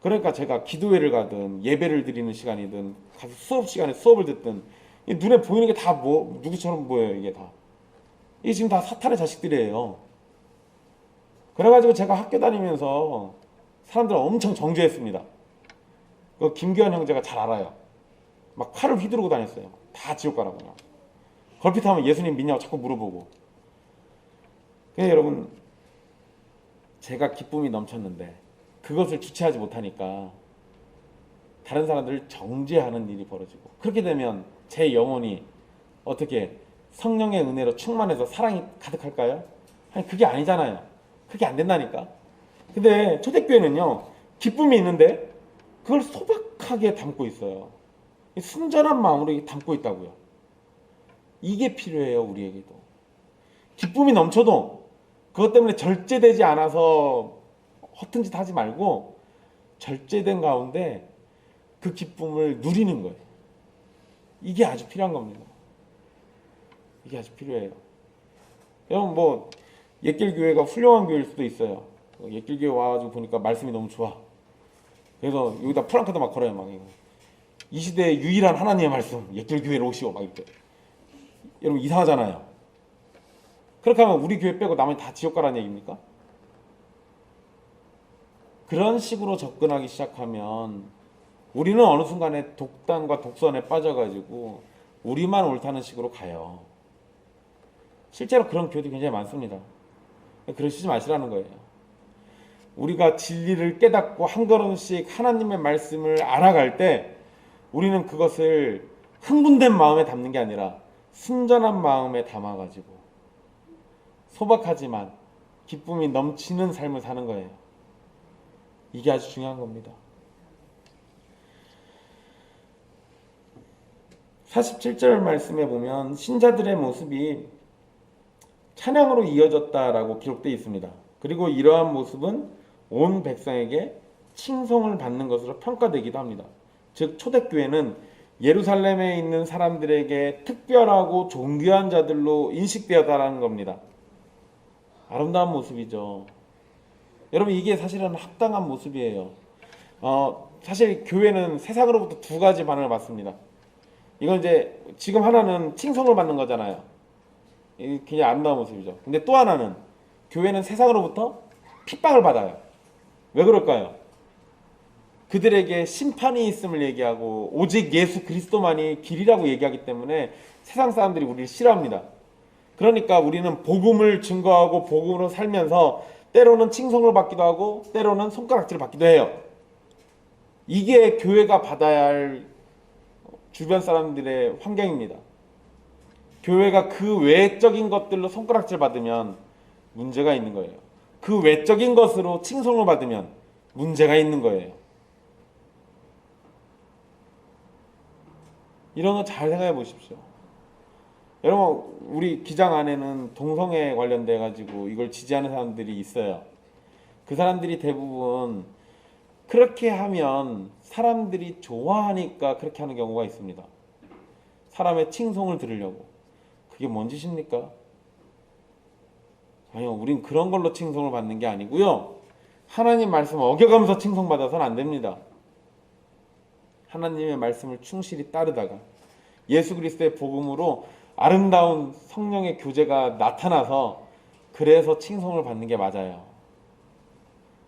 그러니까 제가 기도회를 가든 예배를 드리는 시간이든 가서 수업 시간에 수업을 듣든 눈에 보이는 게 다 뭐 누구처럼 보여요. 이게 다. 이게 지금 다 사탄의 자식들이에요. 그래가지고 제가 학교 다니면서 사람들을 엄청 정죄했습니다. 그 김기현 형제가 잘 알아요. 막 칼을 휘두르고 다녔어요. 다 지옥 가라고요. 걸핏하면 예수님 믿냐고 자꾸 물어보고. 근데 여러분, 제가 기쁨이 넘쳤는데 그것을 주체하지 못하니까 다른 사람들을 정죄하는 일이 벌어지고, 그렇게 되면 제 영혼이 어떻게 성령의 은혜로 충만해서 사랑이 가득할까요? 아니, 그게 아니잖아요. 그게 안 된다니까. 근데 초대교회는요, 기쁨이 있는데 그걸 소박하게 담고 있어요. 순전한 마음으로 담고 있다고요. 이게 필요해요, 우리에게도. 기쁨이 넘쳐도 그것 때문에 절제되지 않아서 허튼 짓 하지 말고 절제된 가운데 그 기쁨을 누리는 거예요. 이게 아주 필요한 겁니다. 이게 아주 필요해요. 여러분, 뭐 옛길교회가 훌륭한 교회일 수도 있어요. 옛길교회 와가지고 보니까 말씀이 너무 좋아. 그래서 여기다 프랑크도 막 걸어요. 막 이거. 이 시대의 유일한 하나님의 말씀, 옛길교회로 오시오. 막 이렇게. 여러분, 이상하잖아요. 그렇게 하면 우리 교회 빼고 나머지 다 지옥 가라는 얘기입니까? 그런 식으로 접근하기 시작하면 우리는 어느 순간에 독단과 독선에 빠져가지고 우리만 옳다는 식으로 가요. 실제로 그런 교회도 굉장히 많습니다. 그러시지 마시라는 거예요. 우리가 진리를 깨닫고 한 걸음씩 하나님의 말씀을 알아갈 때 우리는 그것을 흥분된 마음에 담는 게 아니라 순전한 마음에 담아가지고 소박하지만 기쁨이 넘치는 삶을 사는 거예요. 이게 아주 중요한 겁니다. 47절 말씀에 보면 신자들의 모습이 찬양으로 이어졌다라고 기록되어 있습니다. 그리고 이러한 모습은 온 백성에게 칭송을 받는 것으로 평가되기도 합니다. 즉 초대교회는 예루살렘에 있는 사람들에게 특별하고 존귀한 자들로 인식되었다는 겁니다. 아름다운 모습이죠. 여러분, 이게 사실은 합당한 모습이에요. 사실 교회는 세상으로부터 두 가지 반응을 받습니다. 이건 이제 지금 하나는 칭송을 받는 거잖아요. 이게 그냥 아름다운 모습이죠. 근데 또 하나는 교회는 세상으로부터 핍박을 받아요. 왜 그럴까요? 그들에게 심판이 있음을 얘기하고 오직 예수 그리스도만이 길이라고 얘기하기 때문에 세상 사람들이 우리를 싫어합니다. 그러니까 우리는 복음을 증거하고 복음으로 살면서 때로는 칭송을 받기도 하고 때로는 손가락질을 받기도 해요. 이게 교회가 받아야 할 주변 사람들의 환경입니다. 교회가 그 외적인 것들로 손가락질 받으면 문제가 있는 거예요. 그 외적인 것으로 칭송을 받으면 문제가 있는 거예요. 이런 거 잘 생각해 보십시오. 여러분, 우리 기장 안에는 동성애 관련돼 가지고 이걸 지지하는 사람들이 있어요. 그 사람들이 대부분 그렇게 하면 사람들이 좋아하니까 그렇게 하는 경우가 있습니다. 사람의 칭송을 들으려고. 그게 뭔 짓입니까? 아니요, 우린 그런 걸로 칭송을 받는 게 아니고요. 하나님 말씀 어겨가면서 칭송받아서는 안 됩니다. 하나님의 말씀을 충실히 따르다가 예수 그리스도의 복음으로 아름다운 성령의 교제가 나타나서 그래서 칭송을 받는 게 맞아요.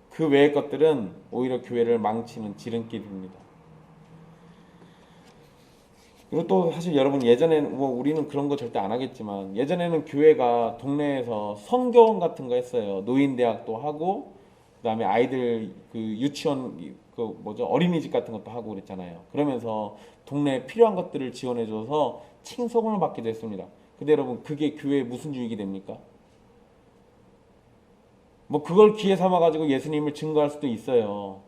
그 외의 것들은 오히려 교회를 망치는 지름길입니다. 그리고 또 사실 여러분 예전에는 뭐 우리는 그런 거 절대 안 하겠지만 예전에는 교회가 동네에서 성교원 같은 거 했어요. 노인대학도 하고 그다음에 아이들 그 유치원 그 뭐죠 어린이집 같은 것도 하고 그랬잖아요. 그러면서 동네에 필요한 것들을 지원해줘서 칭송을 받기도 했습니다. 근데 여러분 그게 교회에 무슨 유익이 됩니까? 뭐 그걸 기회 삼아 가지고 예수님을 증거할 수도 있어요.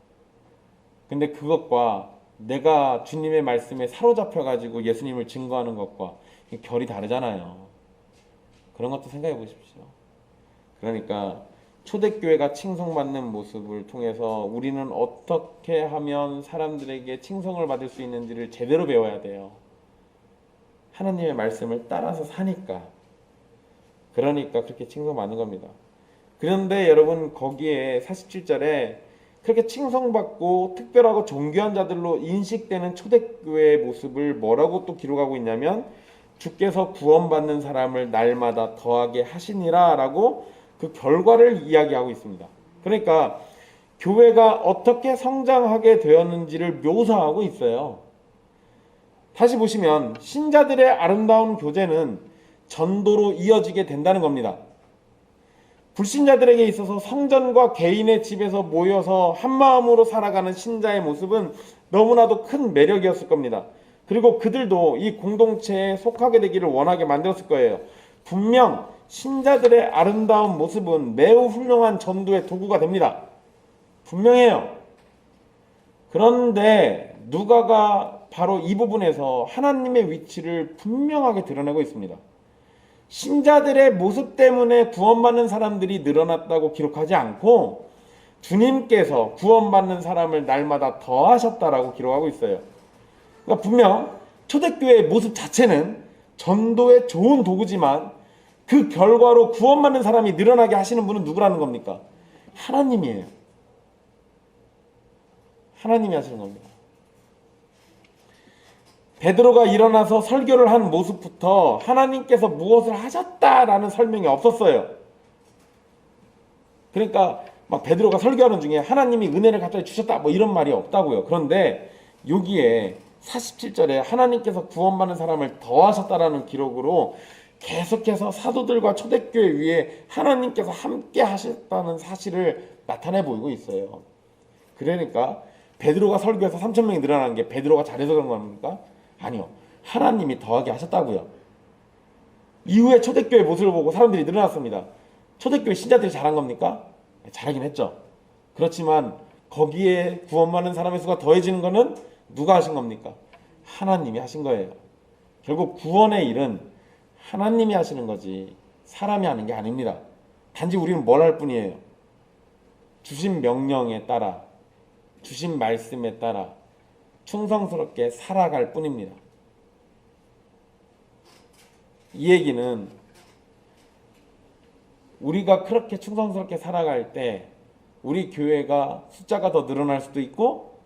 근데 그것과 내가 주님의 말씀에 사로잡혀 가지고 예수님을 증거하는 것과 결이 다르잖아요. 그런 것도 생각해 보십시오. 그러니까 초대교회가 칭송받는 모습을 통해서 우리는 어떻게 하면 사람들에게 칭송을 받을 수 있는지를 제대로 배워야 돼요. 하나님의 말씀을 따라서 사니까. 그러니까 그렇게 칭송받는 겁니다. 그런데 여러분 거기에 47절에 그렇게 칭송받고 특별하고 존귀한 자들로 인식되는 초대교회의 모습을 뭐라고 또 기록하고 있냐면 주께서 구원받는 사람을 날마다 더하게 하시니라 라고 그 결과를 이야기하고 있습니다. 그러니까 교회가 어떻게 성장하게 되었는지를 묘사하고 있어요. 다시 보시면 신자들의 아름다운 교제는 전도로 이어지게 된다는 겁니다. 불신자들에게 있어서 성전과 개인의 집에서 모여서 한마음으로 살아가는 신자의 모습은 너무나도 큰 매력이었을 겁니다. 그리고 그들도 이 공동체에 속하게 되기를 원하게 만들었을 거예요. 분명 신자들의 아름다운 모습은 매우 훌륭한 전도의 도구가 됩니다. 분명해요. 그런데 누가가 바로 이 부분에서 하나님의 위치를 분명하게 드러내고 있습니다. 신자들의 모습 때문에 구원받는 사람들이 늘어났다고 기록하지 않고 주님께서 구원받는 사람을 날마다 더하셨다라고 기록하고 있어요. 그러니까 분명 초대교회의 모습 자체는 전도의 좋은 도구지만 그 결과로 구원받는 사람이 늘어나게 하시는 분은 누구라는 겁니까? 하나님이에요. 하나님이 하시는 겁니다. 베드로가 일어나서 설교를 한 모습부터 하나님께서 무엇을 하셨다라는 설명이 없었어요. 그러니까 막 베드로가 설교하는 중에 하나님이 은혜를 갑자기 주셨다 뭐 이런 말이 없다고요. 그런데 여기에 47절에 하나님께서 구원받는 사람을 더하셨다라는 기록으로 계속해서 사도들과 초대교회 위에 하나님께서 함께 하셨다는 사실을 나타내 보이고 있어요. 그러니까 베드로가 설교해서 3,000명이 늘어나는 게 베드로가 잘해서 그런 겁니까? 아니요. 하나님이 더하게 하셨다고요. 이후에 초대교회 모습을 보고 사람들이 늘어났습니다. 초대교회 신자들이 잘한 겁니까? 잘하긴 했죠. 그렇지만 거기에 구원받는 사람의 수가 더해지는 것은 누가 하신 겁니까? 하나님이 하신 거예요. 결국 구원의 일은 하나님이 하시는 거지 사람이 하는 게 아닙니다. 단지 우리는 뭘 할 뿐이에요. 주신 명령에 따라 주신 말씀에 따라 충성스럽게 살아갈 뿐입니다. 이 얘기는 우리가 그렇게 충성스럽게 살아갈 때 우리 교회가 숫자가 더 늘어날 수도 있고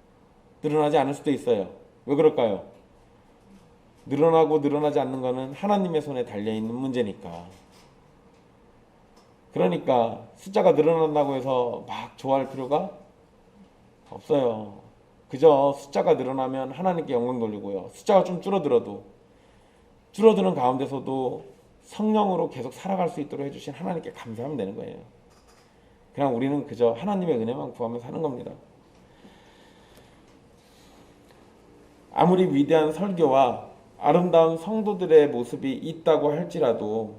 늘어나지 않을 수도 있어요. 왜 그럴까요? 늘어나고 늘어나지 않는 것은 하나님의 손에 달려있는 문제니까. 그러니까 숫자가 늘어난다고 해서 막 좋아할 필요가 없어요. 그저 숫자가 늘어나면 하나님께 영광 돌리고요. 숫자가 좀 줄어들어도 줄어드는 가운데서도 성령으로 계속 살아갈 수 있도록 해주신 하나님께 감사하면 되는 거예요. 그냥 우리는 그저 하나님의 은혜만 구하며 사는 겁니다. 아무리 위대한 설교와 아름다운 성도들의 모습이 있다고 할지라도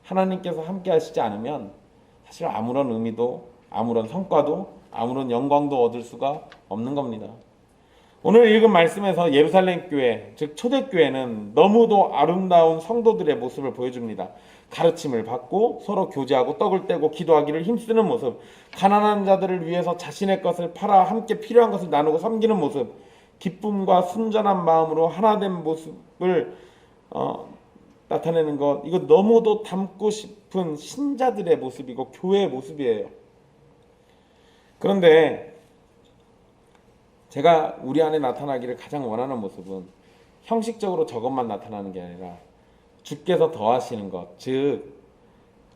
하나님께서 함께 하시지 않으면 사실 아무런 의미도 아무런 성과도 아무런 영광도 얻을 수가 없는 겁니다. 오늘 읽은 말씀에서 예루살렘 교회, 즉 초대교회는 너무도 아름다운 성도들의 모습을 보여줍니다. 가르침을 받고 서로 교제하고 떡을 떼고 기도하기를 힘쓰는 모습, 가난한 자들을 위해서 자신의 것을 팔아 함께 필요한 것을 나누고 섬기는 모습, 기쁨과 순전한 마음으로 하나된 모습을 나타내는 것, 이거 너무도 닮고 싶은 신자들의 모습이고 교회의 모습이에요. 그런데 제가 우리 안에 나타나기를 가장 원하는 모습은 형식적으로 저것만 나타나는 게 아니라 주께서 더하시는 것, 즉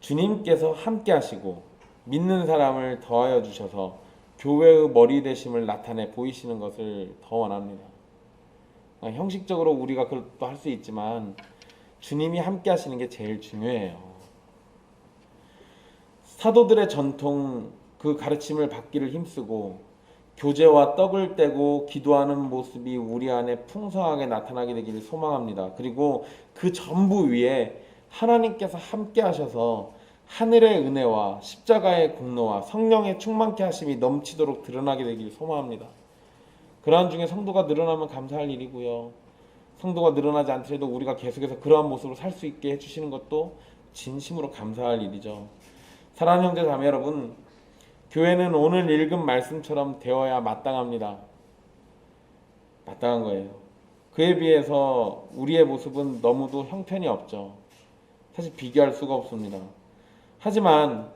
주님께서 함께 하시고 믿는 사람을 더하여 주셔서 교회의 머리 되심을 나타내 보이시는 것을 더 원합니다. 형식적으로 우리가 그것도 할 수 있지만 주님이 함께 하시는 게 제일 중요해요. 사도들의 전통 그 가르침을 받기를 힘쓰고 교제와 떡을 떼고 기도하는 모습이 우리 안에 풍성하게 나타나게 되기를 소망합니다. 그리고 그 전부 위에 하나님께서 함께 하셔서 하늘의 은혜와 십자가의 공로와 성령의 충만케 하심이 넘치도록 드러나게 되기를 소망합니다. 그러한 중에 성도가 늘어나면 감사할 일이고요. 성도가 늘어나지 않더라도 우리가 계속해서 그러한 모습으로 살 수 있게 해주시는 것도 진심으로 감사할 일이죠. 사랑하는 형제 자매 여러분, 교회는 오늘 읽은 말씀처럼 되어야 마땅합니다. 마땅한 거예요. 그에 비해서 우리의 모습은 너무도 형편이 없죠. 사실 비교할 수가 없습니다. 하지만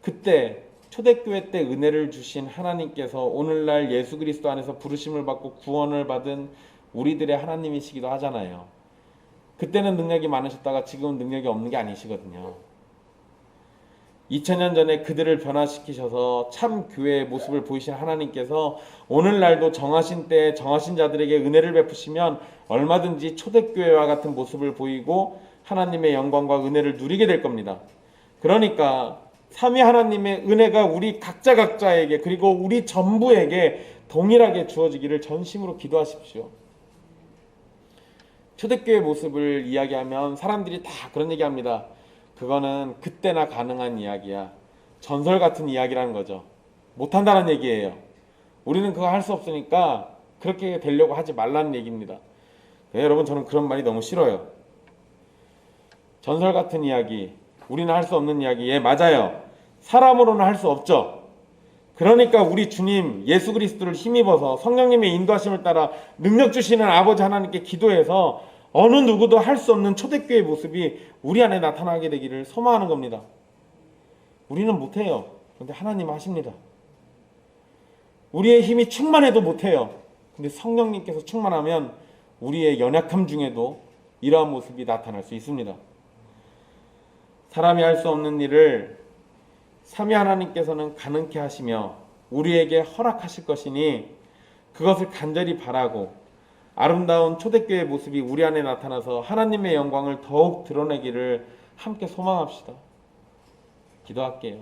그때 초대교회 때 은혜를 주신 하나님께서 오늘날 예수 그리스도 안에서 부르심을 받고 구원을 받은 우리들의 하나님이시기도 하잖아요. 그때는 능력이 많으셨다가 지금은 능력이 없는 게 아니시거든요. 2000년 전에 그들을 변화시키셔서 참 교회의 모습을 보이신 하나님께서 오늘날도 정하신 때에 정하신 자들에게 은혜를 베푸시면 얼마든지 초대교회와 같은 모습을 보이고 하나님의 영광과 은혜를 누리게 될 겁니다. 그러니까 삼위 하나님의 은혜가 우리 각자에게 그리고 우리 전부에게 동일하게 주어지기를 전심으로 기도하십시오. 초대교회 모습을 이야기하면 사람들이 다 그런 얘기합니다. 그거는 그때나 가능한 이야기야. 전설 같은 이야기라는 거죠. 못한다는 얘기예요. 우리는 그거 할 수 없으니까 그렇게 되려고 하지 말라는 얘기입니다. 네, 여러분 저는 그런 말이 너무 싫어요. 전설 같은 이야기, 우리는 할 수 없는 이야기. 예, 맞아요. 사람으로는 할 수 없죠. 그러니까 우리 주님 예수 그리스도를 힘입어서 성령님의 인도하심을 따라 능력 주시는 아버지 하나님께 기도해서 어느 누구도 할 수 없는 초대교회의 모습이 우리 안에 나타나게 되기를 소망하는 겁니다. 우리는 못해요. 그런데 하나님 하십니다. 우리의 힘이 충만해도 못해요. 근데 성령님께서 충만하면 우리의 연약함 중에도 이러한 모습이 나타날 수 있습니다. 사람이 할 수 없는 일을 삼위 하나님께서는 가능케 하시며 우리에게 허락하실 것이니 그것을 간절히 바라고 아름다운 초대교회의 모습이 우리 안에 나타나서 하나님의 영광을 더욱 드러내기를 함께 소망합시다. 기도할게요.